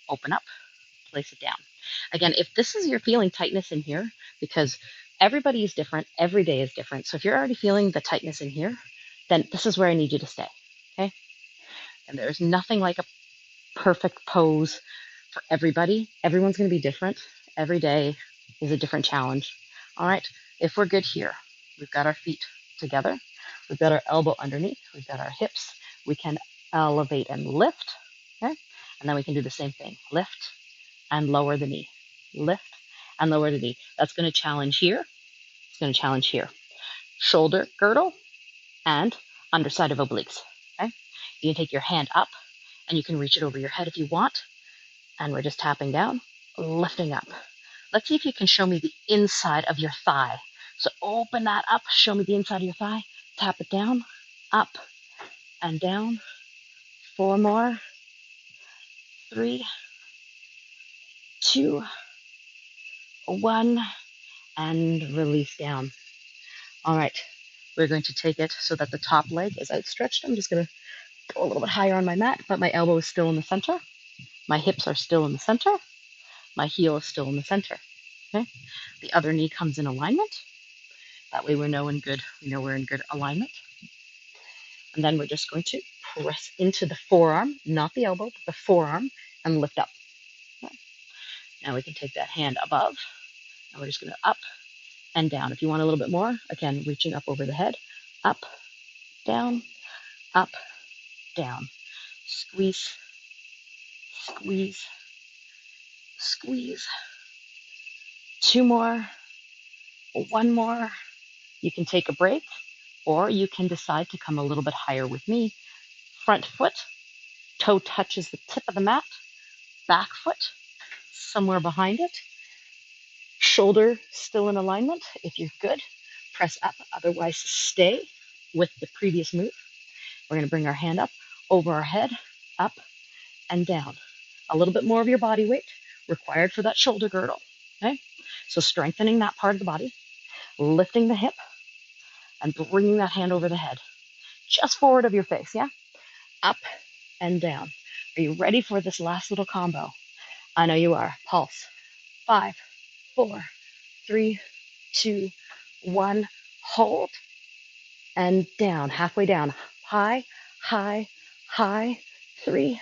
open up, place it down. Again, if this is you're feeling tightness in here because Everybody is different. Every day is different. So if you're already feeling the tightness in here, then this is where I need you to stay. Okay. And there's nothing like a perfect pose for everybody. Everyone's going to be different. Every day is a different challenge. All right. If we're good here, we've got our feet together. We've got our elbow underneath. We've got our hips. We can elevate and lift. Okay. And then we can do the same thing. Lift and lower the knee. Lift and lower the knee. That's going to challenge here. It's going to challenge here. Shoulder girdle and underside of obliques. Okay. You can take your hand up and you can reach it over your head if you want. And we're just tapping down, lifting up. Let's see if you can show me the inside of your thigh. So open that up, show me the inside of your thigh, tap it down, up and down. 4 more, 3, 2, 1, and release down. All right, we're going to take it so that the top leg is outstretched. I'm just going to go a little bit higher on my mat, but my elbow is still in the center. My hips are still in the center. My heel is still in the center. Okay. The other knee comes in alignment. That way we know we're in good alignment. And then we're just going to press into the forearm, not the elbow, but the forearm, and lift up. Okay. Now we can take that hand above, and we're just going to up and down. If you want a little bit more, again, reaching up over the head, up, down, up, down. Squeeze, squeeze, squeeze. 2 more, 1 more. You can take a break, or you can decide to come a little bit higher with me. Front foot, toe touches the tip of the mat, back foot somewhere behind it, shoulder still in alignment. If you're good, press up, otherwise stay with the previous move. We're going to bring our hand up over our head, up and down. A little bit more of your body weight required for that shoulder girdle. Okay, so strengthening that part of the body, lifting the hip and bringing that hand over the head, just forward of your face. Yeah, up and down. Are you ready for this last little combo? I know you are. Pulse. 5, 4, 3, 2, 1. Hold and down. Halfway down. High, high, high. 3,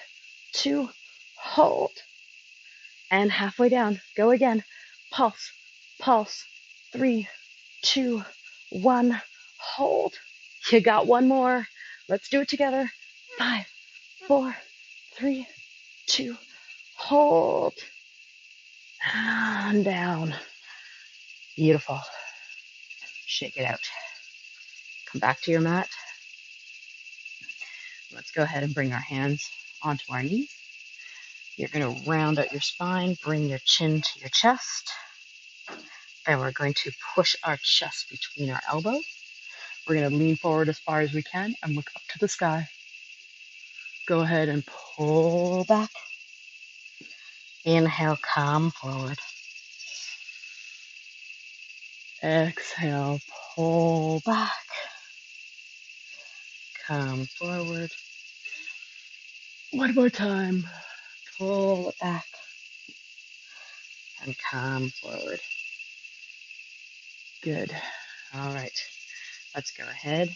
2. Hold and halfway down. Go again. Pulse, pulse. 3, 2, 1. Hold. You got 1 more. Let's do it together. 5, 4, 3, 2. Hold and down. Beautiful. Shake it out. Come back to your mat. Let's go ahead and bring our hands onto our knees. You're going to round out your spine, bring your chin to your chest, and we're going to push our chest between our elbows. We're going to lean forward as far as we can and look up to the sky. Go ahead and pull back. Inhale, come forward. Exhale, pull back. Come forward. One more time. Pull it back and come forward. Good. All right. Let's go ahead.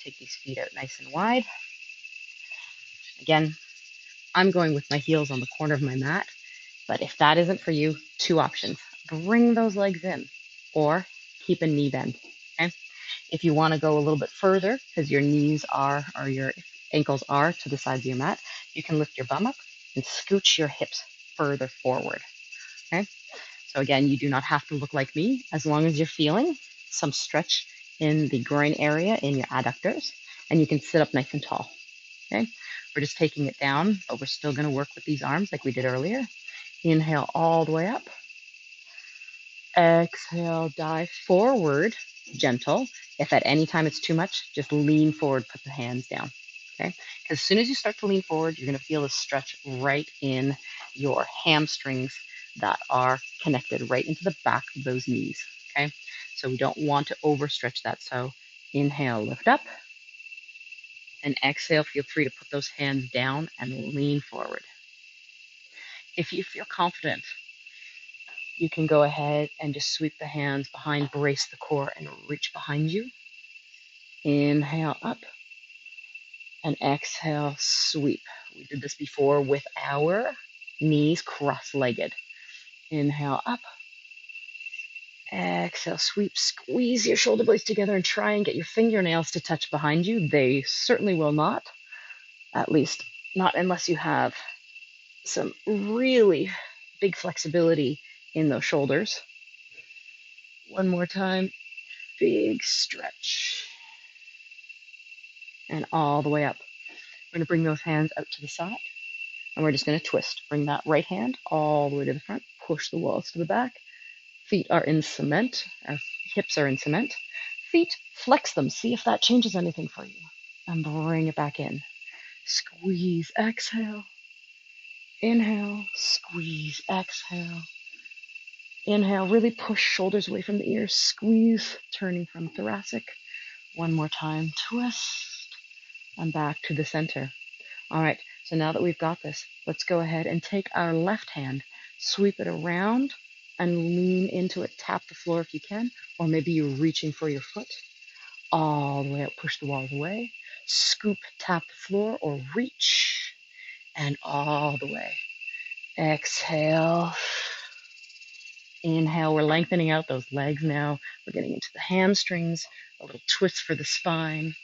Take these feet out nice and wide. Again, I'm going with my heels on the corner of my mat, but if that isn't for you, 2 options. Bring those legs in or keep a knee bend. Okay? If you want to go a little bit further because your knees are or your ankles are to the sides of your mat, you can lift your bum up and scooch your hips further forward. Okay? So again, you do not have to look like me as long as you're feeling some stretch in the groin area in your adductors, and you can sit up nice and tall. Okay, we're just taking it down, but we're still going to work with these arms like we did earlier. Inhale all the way up. Exhale, dive forward, gentle. If at any time it's too much, just lean forward, put the hands down. Okay, because as soon as you start to lean forward, you're going to feel a stretch right in your hamstrings that are connected right into the back of those knees. Okay, so we don't want to overstretch that. So inhale, lift up, and exhale, feel free to put those hands down and lean forward. If you feel confident You can go ahead and just sweep the hands behind, brace the core, and reach behind you. Inhale up and exhale, sweep. We did this before with our knees cross-legged. Inhale up, exhale, sweep, squeeze your shoulder blades together and try and get your fingernails to touch behind you. They certainly will not, at least not unless you have some really big flexibility in those shoulders. One more time, big stretch. And all the way up. We're going to bring those hands out to the side, and we're just going to twist. Bring that right hand all the way to the front, push the walls to the back. Feet are in cement, our hips are in cement. Feet, flex them, see if that changes anything for you. And bring it back in. Squeeze, exhale. Inhale, squeeze, exhale. Inhale, really push shoulders away from the ears. Squeeze, turning from thoracic. One more time, twist, and back to the center. All right, so now that we've got this, let's go ahead and take our left hand, sweep it around, and lean into it. Tap the floor if you can, or maybe you're reaching for your foot. All the way up, push the walls away. Scoop, tap the floor, or reach, and all the way. Exhale. Inhale, we're lengthening out those legs now. We're getting into the hamstrings, a little twist for the spine.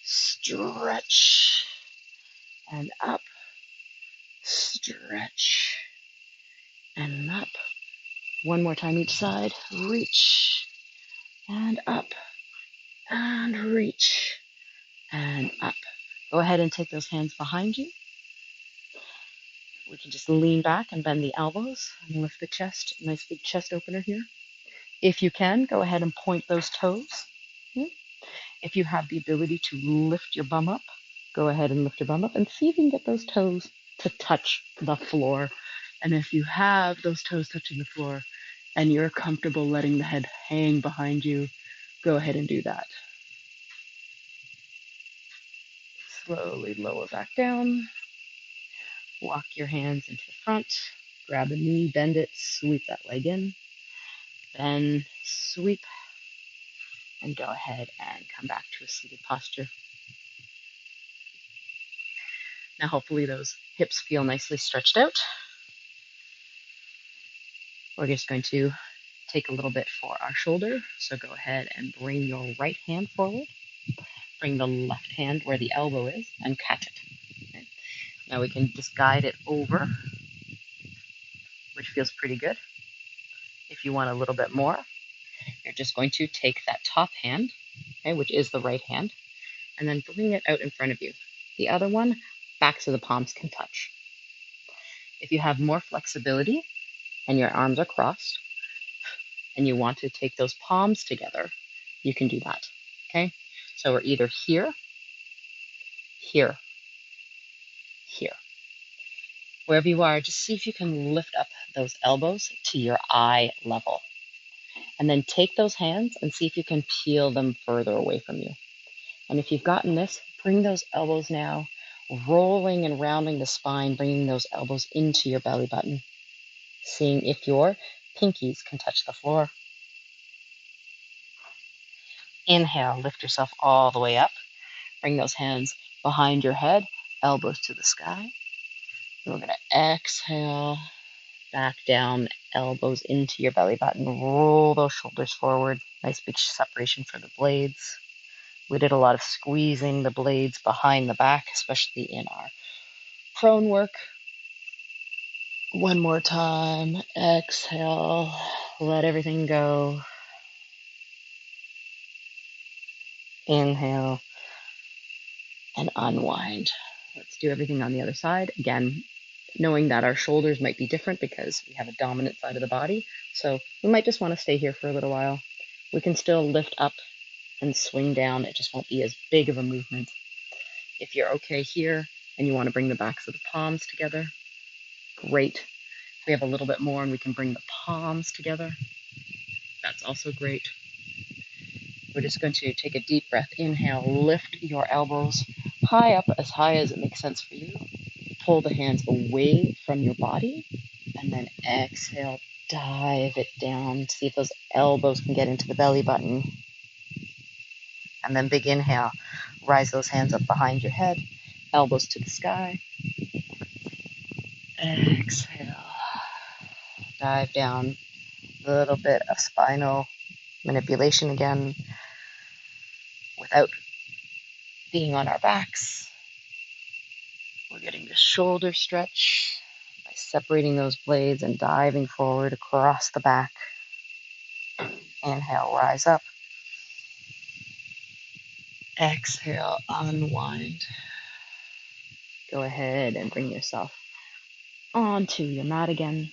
Stretch, and up. Stretch, and up. One more time each side. Reach, and up, and reach, and up. Go ahead and take those hands behind you. We can just lean back and bend the elbows and lift the chest. Nice big chest opener here. If you can, go ahead and point those toes. If you have the ability to lift your bum up, go ahead and lift your bum up and see if you can get those toes to touch the floor. And if you have those toes touching the floor and you're comfortable letting the head hang behind you, go ahead and do that. Slowly lower back down. Walk your hands into the front. Grab a knee, bend it, sweep that leg in. Then sweep and go ahead and come back to a seated posture. Now hopefully those hips feel nicely stretched out. We're just going to take a little bit for our shoulder. So go ahead and bring your right hand forward. Bring the left hand where the elbow is and catch it. Okay. Now we can just guide it over, which feels pretty good. If you want a little bit more, you're just going to take that top hand, okay, which is the right hand, and then bring it out in front of you. The other one, backs of the palms can touch. If you have more flexibility and your arms are crossed and you want to take those palms together, you can do that. Okay? So we're either here, here, here. Wherever you are, just see if you can lift up those elbows to your eye level. And then take those hands and see if you can peel them further away from you. And if you've gotten this, bring those elbows now, rolling and rounding the spine, bringing those elbows into your belly button. Seeing if your pinkies can touch the floor. Inhale, lift yourself all the way up. Bring those hands behind your head, elbows to the sky. And we're going to exhale, back down, elbows into your belly button. Roll those shoulders forward. Nice big separation for the blades. We did a lot of squeezing the blades behind the back, especially in our prone work. One more time. Exhale. Let everything go. Inhale. And unwind. Let's do everything on the other side. Again, knowing that our shoulders might be different because we have a dominant side of the body. So we might just want to stay here for a little while. We can still lift up and swing down. It just won't be as big of a movement. If you're okay here and you want to bring the backs of the palms together, great. If we have a little bit more and we can bring the palms together, that's also great. We're just going to take a deep breath. Inhale, lift your elbows high up, as high as it makes sense for you. Pull the hands away from your body, and then exhale Dive it down. See if those elbows can get into the belly button. And then big inhale. Rise those hands up behind your head. Elbows to the sky. Exhale. Dive down. A little bit of spinal manipulation again without being on our backs. We're getting the shoulder stretch by separating those blades and diving forward across the back. Inhale, rise up. Exhale, unwind. Go ahead and bring yourself onto your mat again.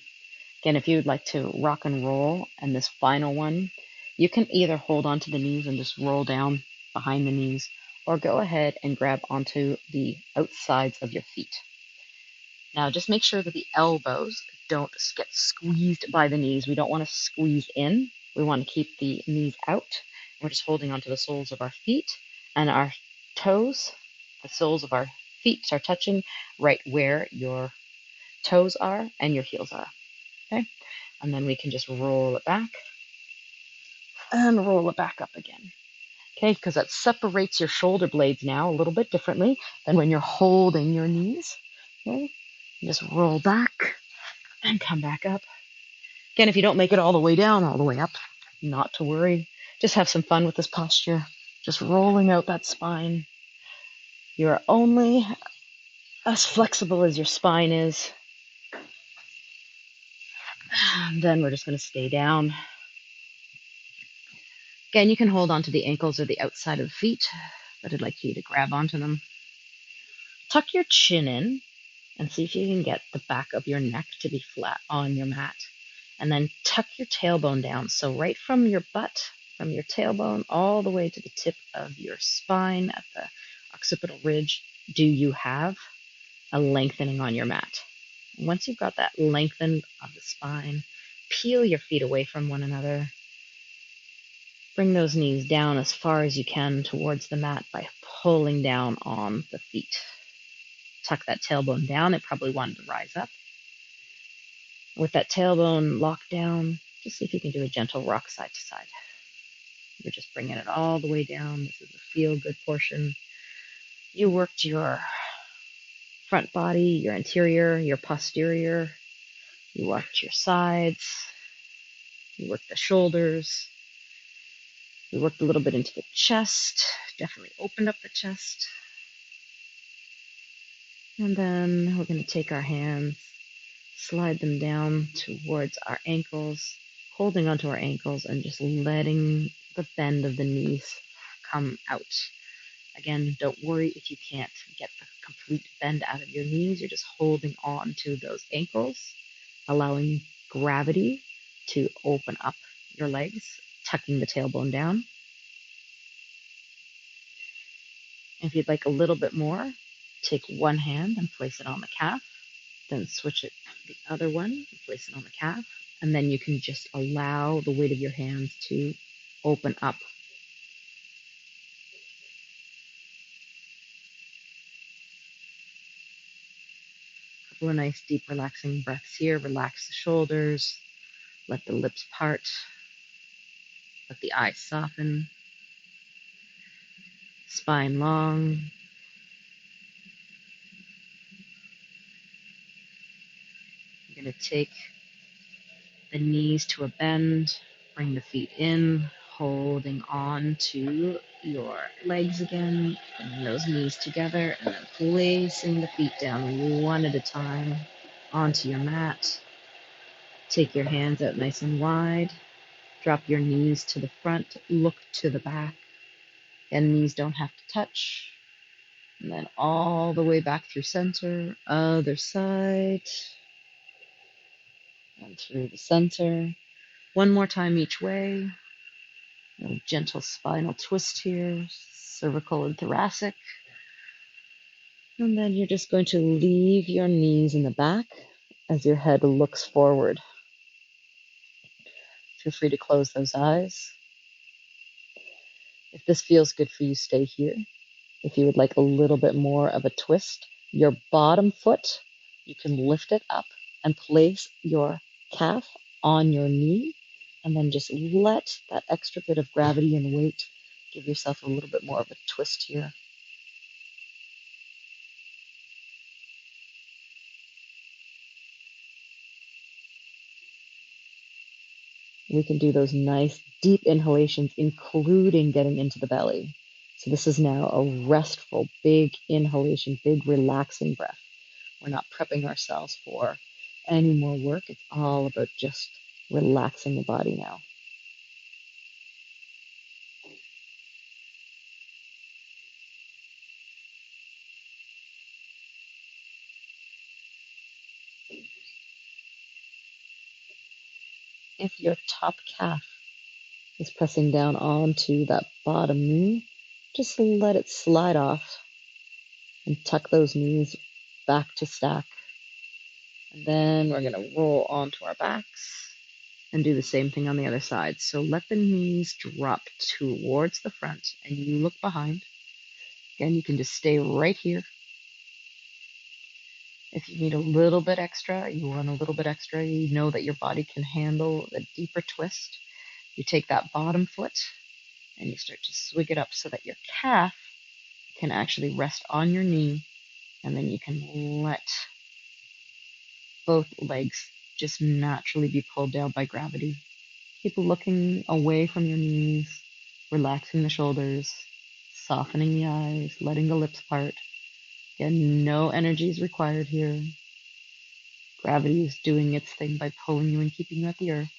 Again, if you would like to rock and roll and this final one, you can either hold onto the knees and just roll down behind the knees, or go ahead and grab onto the outsides of your feet. Now, just make sure that the elbows don't get squeezed by the knees. We don't want to squeeze in. We want to keep the knees out. We're just holding onto the soles of our feet, and our toes, the soles of our feet are touching right where your toes are and your heels are. Okay? And then we can just roll it back and roll it back up again. Okay? Because that separates your shoulder blades now a little bit differently than when you're holding your knees. Okay? Just roll back and come back up. Again, if you don't make it all the way down, all the way up, not to worry. Just have some fun with this posture. Just rolling out that spine. You're only as flexible as your spine is. And then we're just going to stay down. Again, you can hold onto the ankles or the outside of the feet, but I'd like you to grab onto them. Tuck your chin in and see if you can get the back of your neck to be flat on your mat. And then tuck your tailbone down. So right from your butt, from your tailbone, all the way to the tip of your spine at the occipital ridge, do you have a lengthening on your mat? Once you've got that lengthened of the spine, peel your feet away from one another. Bring those knees down as far as you can towards the mat by pulling down on the feet. Tuck that tailbone down. It probably wanted to rise up. With that tailbone locked down, just see if you can do a gentle rock side to side. You're just bringing it all the way down. This is the feel-good portion. You worked your front body, your interior, your posterior. You worked your sides. You worked the shoulders. We worked a little bit into the chest. Definitely opened up the chest. And then we're going to take our hands, slide them down towards our ankles, holding onto our ankles and just letting the bend of the knees come out. Again, don't worry if you can't get the complete bend out of your knees. You're just holding on to those ankles, allowing gravity to open up your legs, tucking the tailbone down. If you'd like a little bit more, take one hand and place it on the calf, then switch it to the other one and place it on the calf, and then you can just allow the weight of your hands to open up. A couple of nice, deep, relaxing breaths here. Relax the shoulders, let the lips part, let the eyes soften, spine long. You're going to take the knees to a bend, bring the feet in, holding on to your legs again, bringing those knees together, and then placing the feet down one at a time onto your mat. Take your hands out nice and wide. Drop your knees to the front, look to the back, and knees don't have to touch. And then all the way back through center, other side, and through the center. One more time each way. A gentle spinal twist here, cervical and thoracic. And then you're just going to leave your knees in the back as your head looks forward. Feel free to close those eyes. If this feels good for you, stay here. If you would like a little bit more of a twist, your bottom foot, you can lift it up and place your calf on your knee, and then just let that extra bit of gravity and weight give yourself a little bit more of a twist here. We can do those nice deep inhalations, including getting into the belly. So this is now a restful, big inhalation, big relaxing breath. We're not prepping ourselves for any more work. It's all about just relaxing the body now. If your top calf is pressing down onto that bottom knee, just let it slide off and tuck those knees back to stack. And then we're going to roll onto our backs and do the same thing on the other side. So let the knees drop towards the front and you look behind. Again, you can just stay right here. If you need a little bit extra, you want a little bit extra, you know that your body can handle a deeper twist. You take that bottom foot and you start to swig it up so that your calf can actually rest on your knee, and then you can let both legs just naturally be pulled down by gravity. Keep looking away from your knees, relaxing the shoulders, softening the eyes, letting the lips part. Again, no energy is required here. Gravity is doing its thing by pulling you and keeping you at the earth.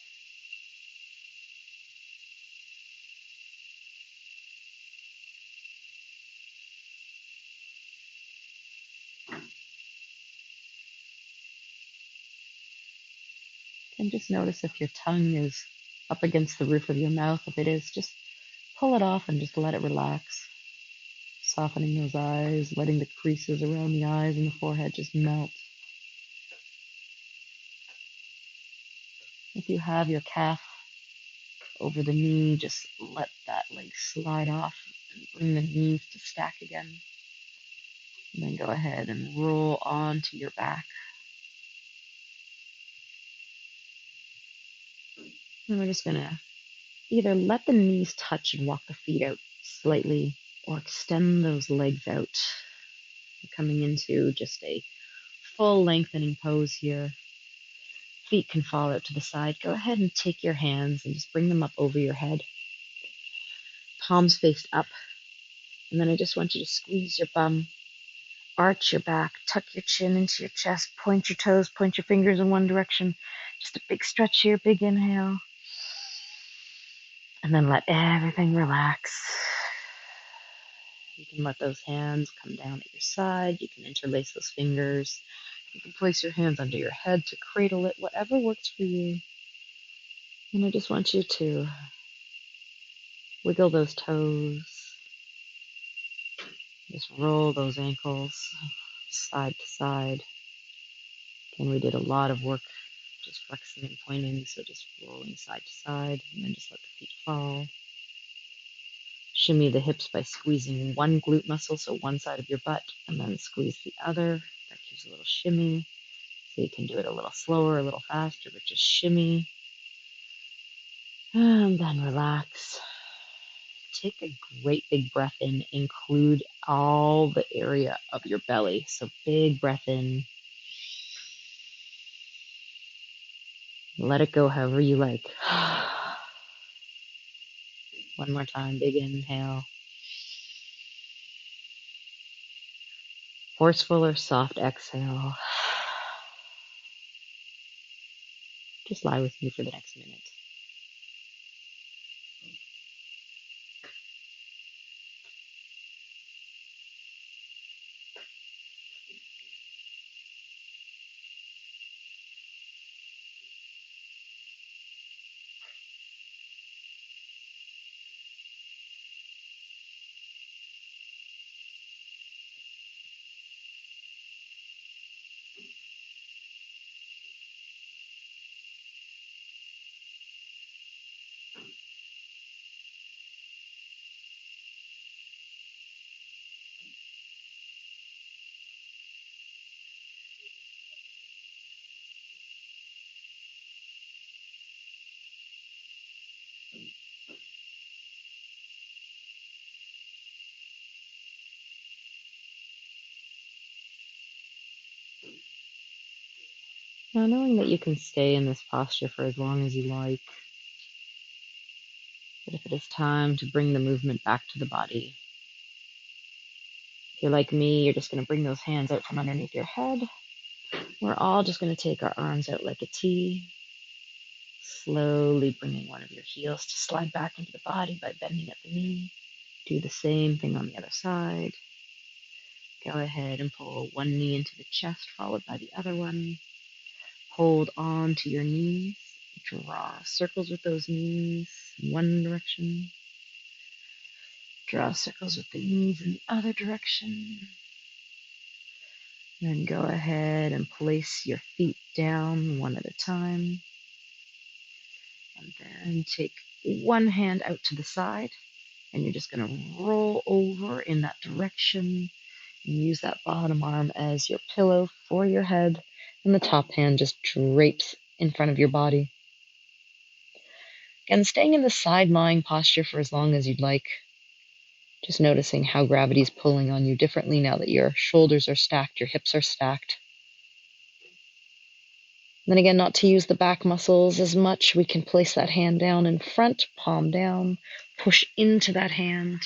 And just notice if your tongue is up against the roof of your mouth. If it is, just pull it off and just let it relax. Softening those eyes, letting the creases around the eyes and the forehead just melt. If you have your calf over the knee, just let that leg slide off and bring the knees to stack again. And then go ahead and roll onto your back. And we're just going to either let the knees touch and walk the feet out slightly, or extend those legs out. We're coming into just a full lengthening pose here. Feet can fall out to the side. Go ahead and take your hands and just bring them up over your head. Palms faced up. And then I just want you to squeeze your bum, arch your back, tuck your chin into your chest, point your toes, point your fingers in one direction. Just a big stretch here, big inhale. And then let everything relax. You can let those hands come down at your side. You can interlace those fingers. You can place your hands under your head to cradle it, whatever works for you. And I just want you to wiggle those toes. Just roll those ankles side to side. And we did a lot of work just flexing and pointing, so just rolling side to side, and then just let the feet fall. Shimmy the hips by squeezing one glute muscle, so one side of your butt, and then squeeze the other. That gives a little shimmy. So you can do it a little slower, a little faster, but just shimmy. And then relax. Take a great big breath in. Include all the area of your belly. So big breath in. Let it go however you like. One more time, big inhale. Forceful or soft exhale. Just lie with me for the next minute. Now, knowing that you can stay in this posture for as long as you like, but if it is time to bring the movement back to the body, if you're like me, you're just going to bring those hands out from underneath your head. We're all just going to take our arms out like a T, slowly bringing one of your heels to slide back into the body by bending at the knee. Do the same thing on the other side. Go ahead and pull one knee into the chest, followed by the other one. Hold on to your knees. Draw circles with those knees in one direction. Draw circles with the knees in the other direction. Then go ahead and place your feet down one at a time. And then take one hand out to the side, and you're just going to roll over in that direction and use that bottom arm as your pillow for your head, and the top hand just drapes in front of your body. Again, staying in the side lying posture for as long as you'd like. Just noticing how gravity is pulling on you differently now that your shoulders are stacked, your hips are stacked. And then again, not to use the back muscles as much, we can place that hand down in front, palm down, push into that hand,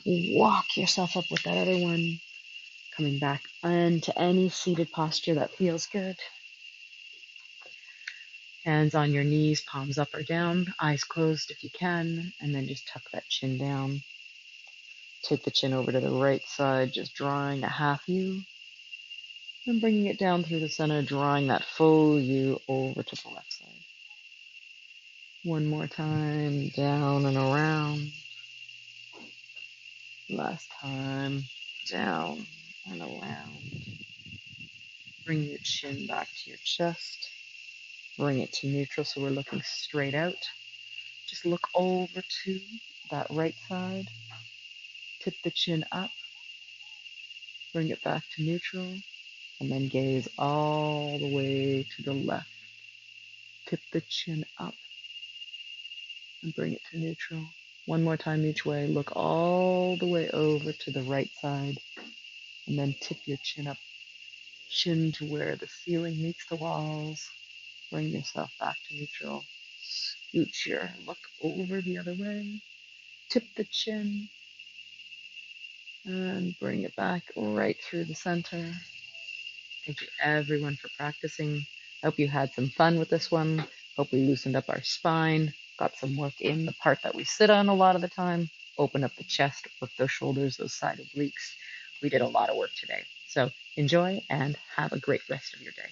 walk yourself up with that other one, coming back into any seated posture that feels good. Hands on your knees, palms up or down, eyes closed if you can, and then just tuck that chin down. Take the chin over to the right side, just drawing a half U, and bringing it down through the center, drawing that full U over to the left side. One more time, down and around. Last time, down and around. Bring your chin back to your chest. Bring it to neutral so we're looking straight out. Just look over to that right side. Tip the chin up. Bring it back to neutral. And then gaze all the way to the left. Tip the chin up and bring it to neutral. One more time each way. Look all the way over to the right side. And then tip your chin up. Chin to where the ceiling meets the walls. Bring yourself back to neutral. Scoot your look over the other way. Tip the chin. And bring it back right through the center. Thank you everyone for practicing. I hope you had some fun with this one. Hope we loosened up our spine, got some work in the part that we sit on a lot of the time, open up the chest, work those shoulders, those side obliques. We did a lot of work today. So enjoy and have a great rest of your day.